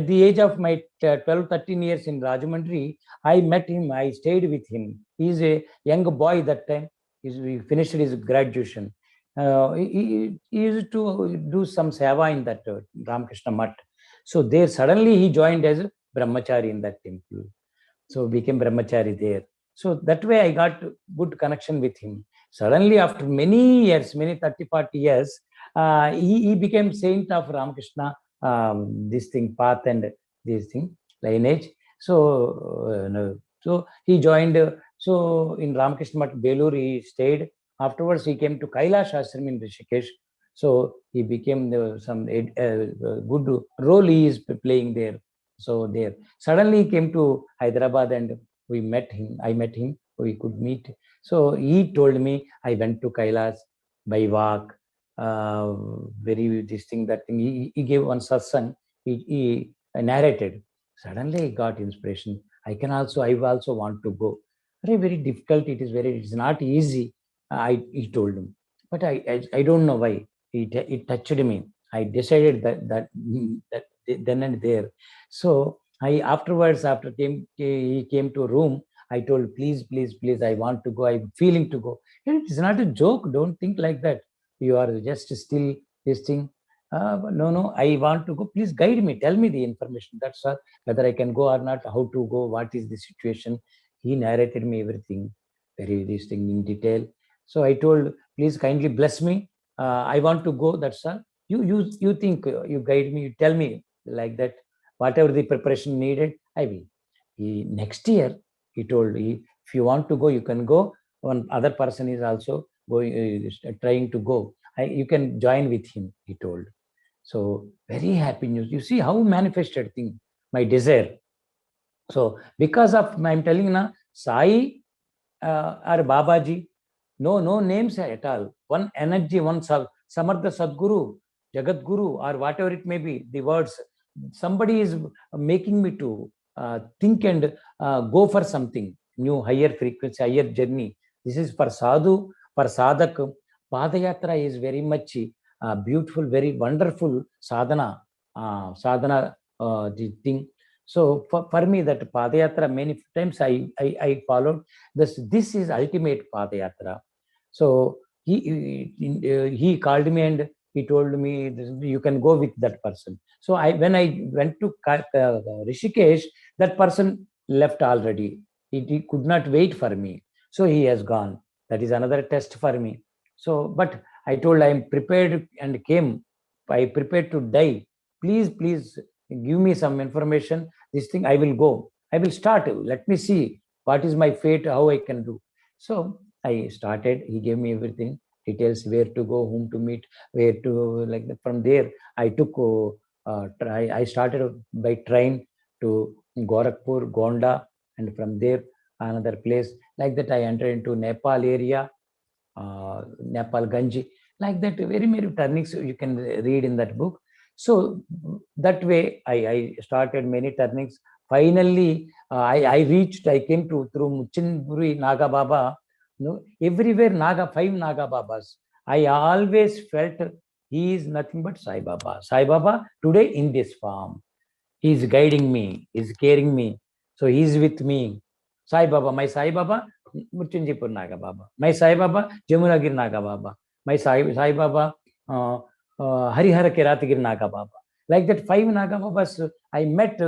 the age of my 12-13 years in Rajahmundry, I met him, I stayed with him. He's a young boy that time. He finished his graduation. He used to do some seva in that Ramakrishna Math. So there suddenly he joined as a brahmachari in that temple. So became brahmachari there. So that way I got good connection with him. Suddenly after many years, 30-40 years, he became saint of Ramakrishna, this thing, path and this thing, lineage. So he joined, so in Ramakrishna Math, Belur, he stayed afterwards he came to Kailash ashram in Rishikesh. So he became some good role he is playing there. So there, suddenly he came to Hyderabad and we met him. I met him. We could meet. So he told me, I went to Kailash by walk. Very this thing, that thing. He gave one satsang. He narrated. Suddenly I got inspiration. I also want to go. Very difficult. It's not easy. He told him, but I don't know why. It touched me. I decided that then and there. So I afterwards, he came to a room. I told, please, I want to go. I'm feeling to go. It's not a joke. Don't think like that. You are just still this thing. No, I want to go. Please guide me. Tell me the information. That's all. Whether I can go or not, how to go, what is the situation. He narrated me everything, very this thing in detail. So I told, please kindly bless me. I want to go. That's all. You think, you guide me. You tell me like that. Whatever the preparation needed, I will. Next year, he told, if you want to go, you can go. One other person is also going, trying to go. You can join with him, he told. So very happy news. You see how manifested thing, my desire. So because of, I'm telling now, Sai or Babaji, no names at all. One energy, one Samartha Sadguru, Jagat Guru, or whatever it may be, the words. Somebody is making me to think and go for something new, higher frequency, higher journey. This is for sadhu, for sadhak. Padayatra is very much beautiful, very wonderful sadhana, the thing. So for me, that Padayatra, many times I followed. This is ultimate Padayatra. So he called me and he told me, you can go with that person. So when I went to Rishikesh, that person left already. He could not wait for me. So he has gone. That is another test for me. So, but I told, I am prepared and came. I prepared to die. Please give me some information. This thing, I will go. I will start. Let me see what is my fate, how I can do. So I started. He gave me everything, details, where to go, whom to meet, where to, like that. From there, I took, I started by train to Gorakhpur, Gonda, and from there, another place. Like that, I entered into Nepal area, Nepal Ganji. Like that, very many turnings you can read in that book. So that way, I started many turnings. Finally, I came to through Muchinburi Naga Baba. No, everywhere Naga, 5 Naga Babas. I always felt he is nothing but Sai Baba. Sai Baba today in this form. He is guiding me, he is caring me. So he is with me. Sai Baba, my Sai Baba, Muchinjipur Naga Baba. My Sai Baba, Jamunagiri Naga Baba. My Sai Baba, Harihara Kiratagiri Naga Baba. Like that, 5 Naga Babas I met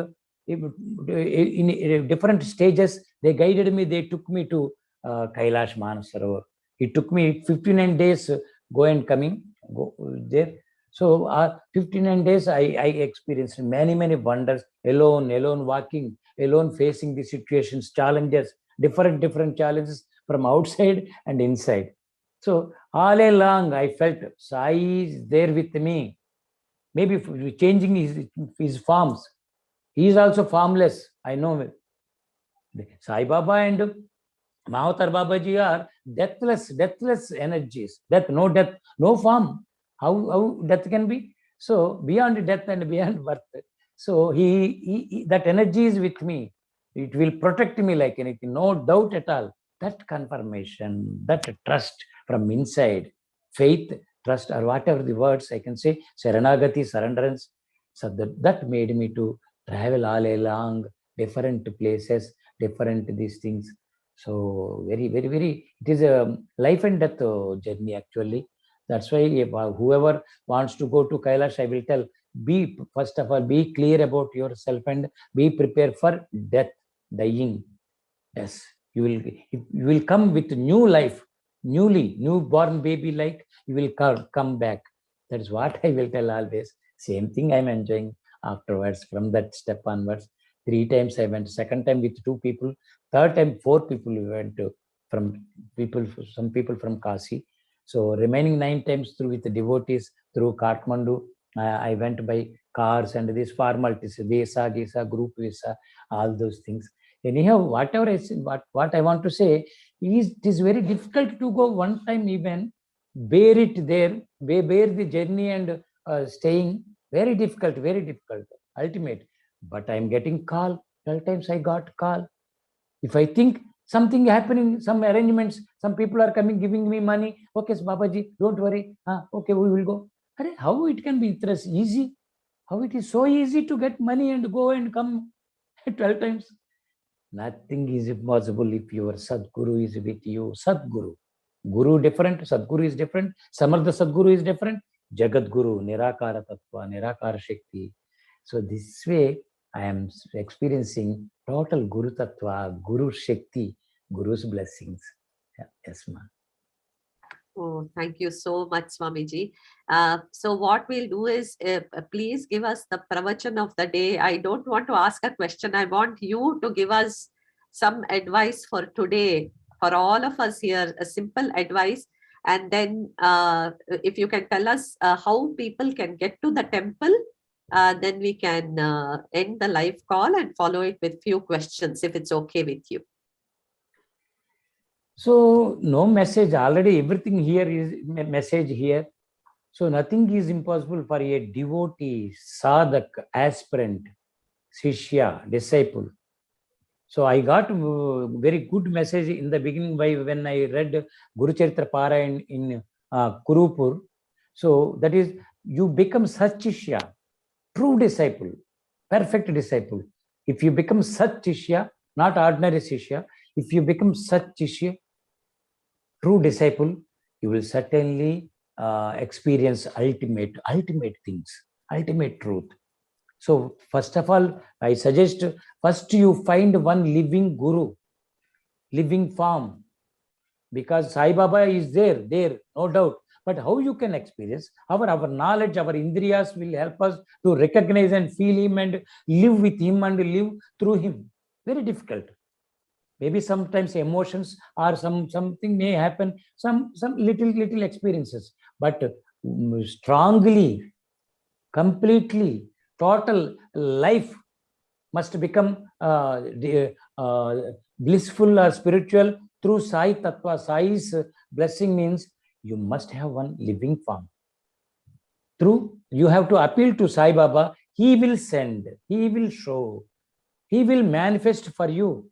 in different stages. They guided me, they took me to Kailash Manasarovar. It took me 59 days go and coming, go there. So 59 days I experienced many wonders, alone walking, alone facing the situations, challenges, different challenges from outside and inside. So all along I felt Sai is there with me. Maybe changing his forms. He is also formless. I know Sai Baba and Mahavatar Babaji are deathless energies. No death, no form. How death can be? So beyond death and beyond birth. So he that energy is with me. It will protect me like anything. No doubt at all. That confirmation, that trust from inside, faith, trust, or whatever the words I can say, Saranagati, surrenderance. So that made me to travel all along different places, different these things. So very, it is a life and death journey actually. That's why whoever wants to go to Kailash, I will tell, first of all, be clear about yourself and be prepared for death, dying. Yes, you will come with new life, newborn baby like, you will come back. That is what I will tell always. Same thing I'm enjoying afterwards, from that step onwards. 3 times I went, second time with 2 people, third time 4 people we went to. from people, some people from Kasi. So remaining 9 times through with the devotees through Kathmandu, I went by cars and these formalities, visa, group visa, all those things. Anyhow, whatever I say, what I want to say is, it is very difficult to go one time even, bear it there, bear the journey and staying, very difficult, ultimate. But I am getting call, 12 times I got call. If I think something happening, some arrangements, some people are coming, giving me money, okay, Babaji, don't worry, okay, we will go. How it can be easy? How it is so easy to get money and go and come 12 times? Nothing is impossible if your Sadguru is with you. Sadguru. Guru different, Sadguru is different, Samartha Sadguru is different, Jagat Guru, Nirakara Tattva, Nirakara Shakti. So this way, I am experiencing total Guru Tattva, Guru Shakti, Guru's blessings. Yes, ma'am. Oh, thank you so much, Swamiji. So what we'll do is, please give us the pravachan of the day. I don't want to ask a question. I want you to give us some advice for today, for all of us here, a simple advice. And then if you can tell us how people can get to the temple, then we can end the live call and follow it with few questions, if it's okay with you. So no message, already everything here is message here. So nothing is impossible for a devotee, sadhak, aspirant, shishya, disciple. So I got very good message in the beginning when I read Guru Charitra Parayan in Kurupur. So that is, you become such shishya, true disciple, perfect disciple. If you become such shishya, not ordinary shishya, if you become such shishya, true disciple, you will certainly experience ultimate things, ultimate truth. So first of all, I suggest first you find one living guru, living form, because Sai Baba is there, no doubt. But how you can experience? Our knowledge, our indriyas will help us to recognize and feel him and live with him and live through him. Very difficult. Maybe sometimes emotions or something may happen, some little experiences, but strongly, completely, total life must become blissful or spiritual through Sai Tattva. Sai's blessing means you must have one living form. Through, you have to appeal to Sai Baba. He will send, he will show, he will manifest for you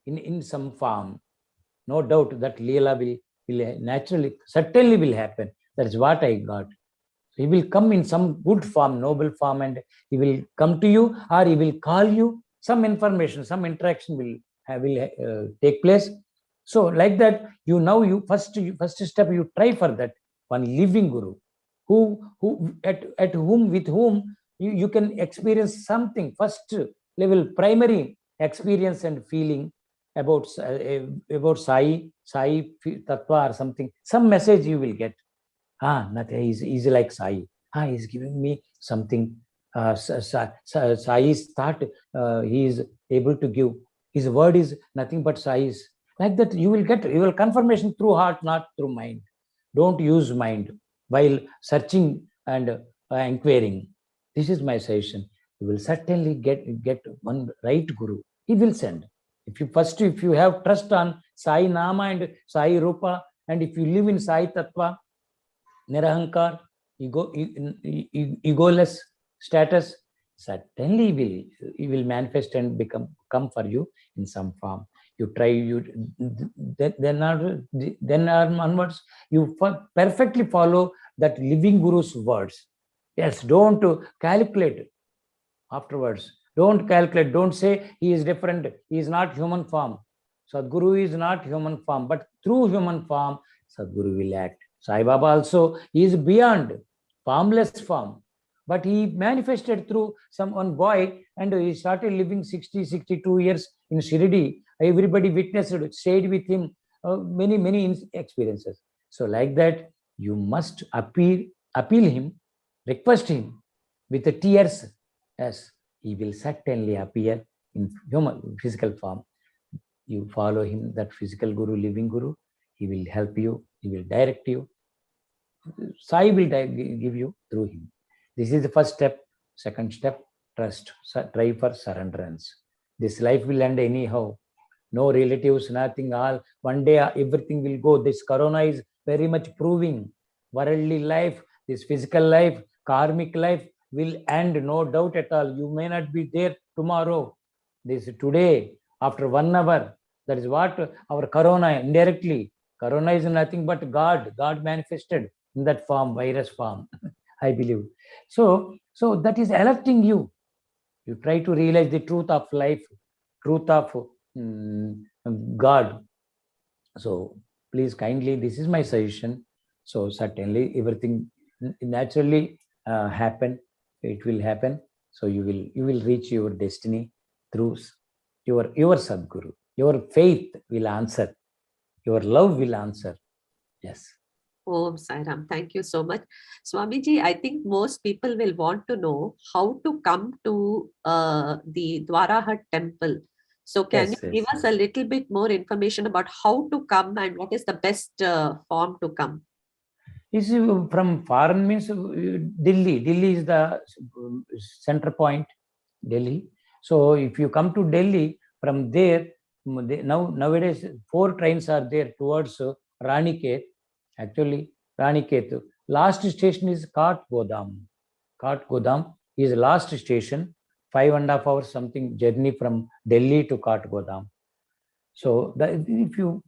in some form. No doubt that Leela will naturally, certainly will happen. That's what I got. So he will come in some good form, noble form, and he will come to you, or he will call you. Some information, some interaction will take place. So like that, first step, you try for that one living guru, with whom you can experience something, first level, primary experience and feeling about Sai Tattva or something. Some message you will get. Nothing. He's like Sai. He's giving me something. Sai is thought. He is able to give. His word is nothing but Sai is. Like that, you will confirmation through heart, not through mind. Don't use mind while searching and inquiring. This is my suggestion. You will certainly get one right guru. He will send. If you have trust on Sai Nama and Sai Rupa, and if you live in Sai Tattva, Nirahankar, egoless status, certainly he will manifest and come for you in some form. You try, then onwards, you perfectly follow that living guru's words. Yes, don't calculate afterwards. Don't calculate. Don't say he is different. He is not human form. Sadguru is not human form, but through human form, Sadguru will act. Sai Baba also, he is beyond formless form, but he manifested through one boy, and he started living 62 years in Shirdi. Everybody witnessed, stayed with him, many experiences. So like that, you must appeal him, request him with the tears. Yes, he will certainly appear in human physical form. You follow him, that physical guru, living guru. He will help you. He will direct you. Sai will give you through him. This is the first step. Second step, trust. Try for surrenderance. This life will end anyhow. No relatives, nothing. All one day everything will go. This corona is very much proving. Worldly life, this physical life, karmic life will end, no doubt at all. You may not be there tomorrow. This today, after 1 hour, that is what our corona indirectly. Corona is nothing but God. God manifested in that form, virus form, I believe. So that is alerting you. You try to realize the truth of life, truth of God. So please kindly, this is my suggestion. So certainly everything naturally happen. It will happen. So you will reach your destiny through your Sadguru. Your faith will answer. Your love will answer. Yes. Om Sai Ram. Thank you so much. Swamiji, I think most people will want to know how to come to the Dwarahat temple. So can you give us a little bit more information about how to come and what is the best form to come? Is from foreign means Delhi. Delhi is the center point, Delhi. So if you come to Delhi, from there, nowadays 4 trains are there towards Raniket. Actually, Raniket. Last station is Kathgodam. Kathgodam is last station. 5.5 hours something journey from Delhi to Kathgodam. So if you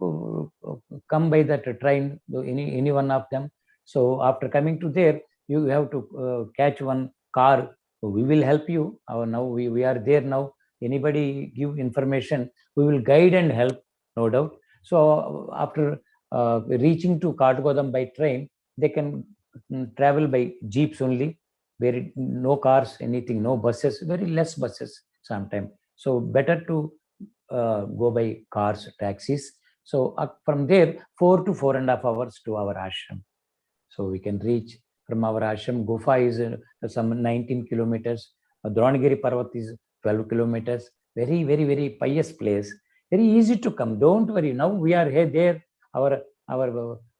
come by that train, any one of them, so after coming to there, you have to catch one car. We will help you. Now we are there now. Anybody give information, we will guide and help, no doubt. So after reaching to Kathgodam by train, they can travel by jeeps only. Very no cars, anything, no buses, very less buses sometimes. So better to go by cars, taxis. So from there, 4 to 4.5 hours to our ashram. So we can reach from our ashram. Gufa is some 19 kilometers. Dronagiri Parvat is 12 kilometers. Very, very, very pious place. Very easy to come. Don't worry. Now we are here there. Our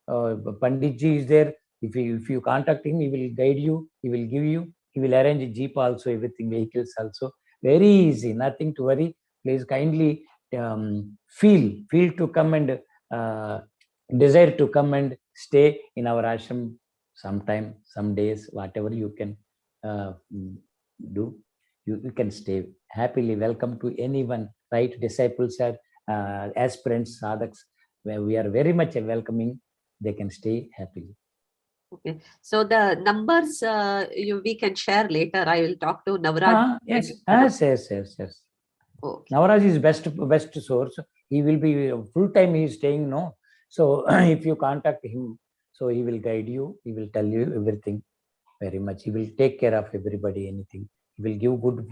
Panditji is there. If you contact him, he will guide you. He will give you. He will arrange a jeep also, everything, vehicles also. Very easy. Nothing to worry. Please kindly feel to come and desire to come and stay in our ashram sometime, some days, whatever you can do. You can stay happily. Welcome to anyone, right? Disciples are aspirants, sadhaks, where we are very much welcoming. They can stay happily. Okay, so the numbers we can share later. I will talk to Navraj. Yes. Okay. Navraj is best source. He will be full time. He is staying. No, so if you contact him, so he will guide you. He will tell you everything very much. He will take care of everybody. Anything. He will give good.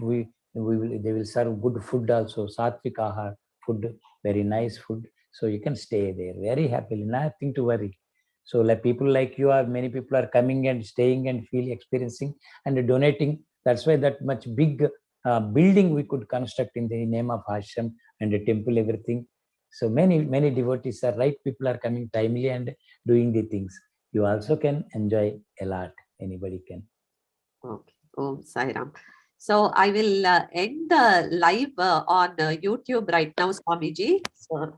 They will serve good food also. Satvik ahar food, very nice food. So you can stay there very happily. Nothing to worry. So like people like you are, many people are coming and staying and experiencing and donating. That's why that much big building we could construct in the name of ashram and a temple, everything. So many devotees are right. People are coming timely and doing the things. You also can enjoy a lot. Anybody can. Okay. Om Sai Ram. So I will end the live on YouTube right now, Swamiji. So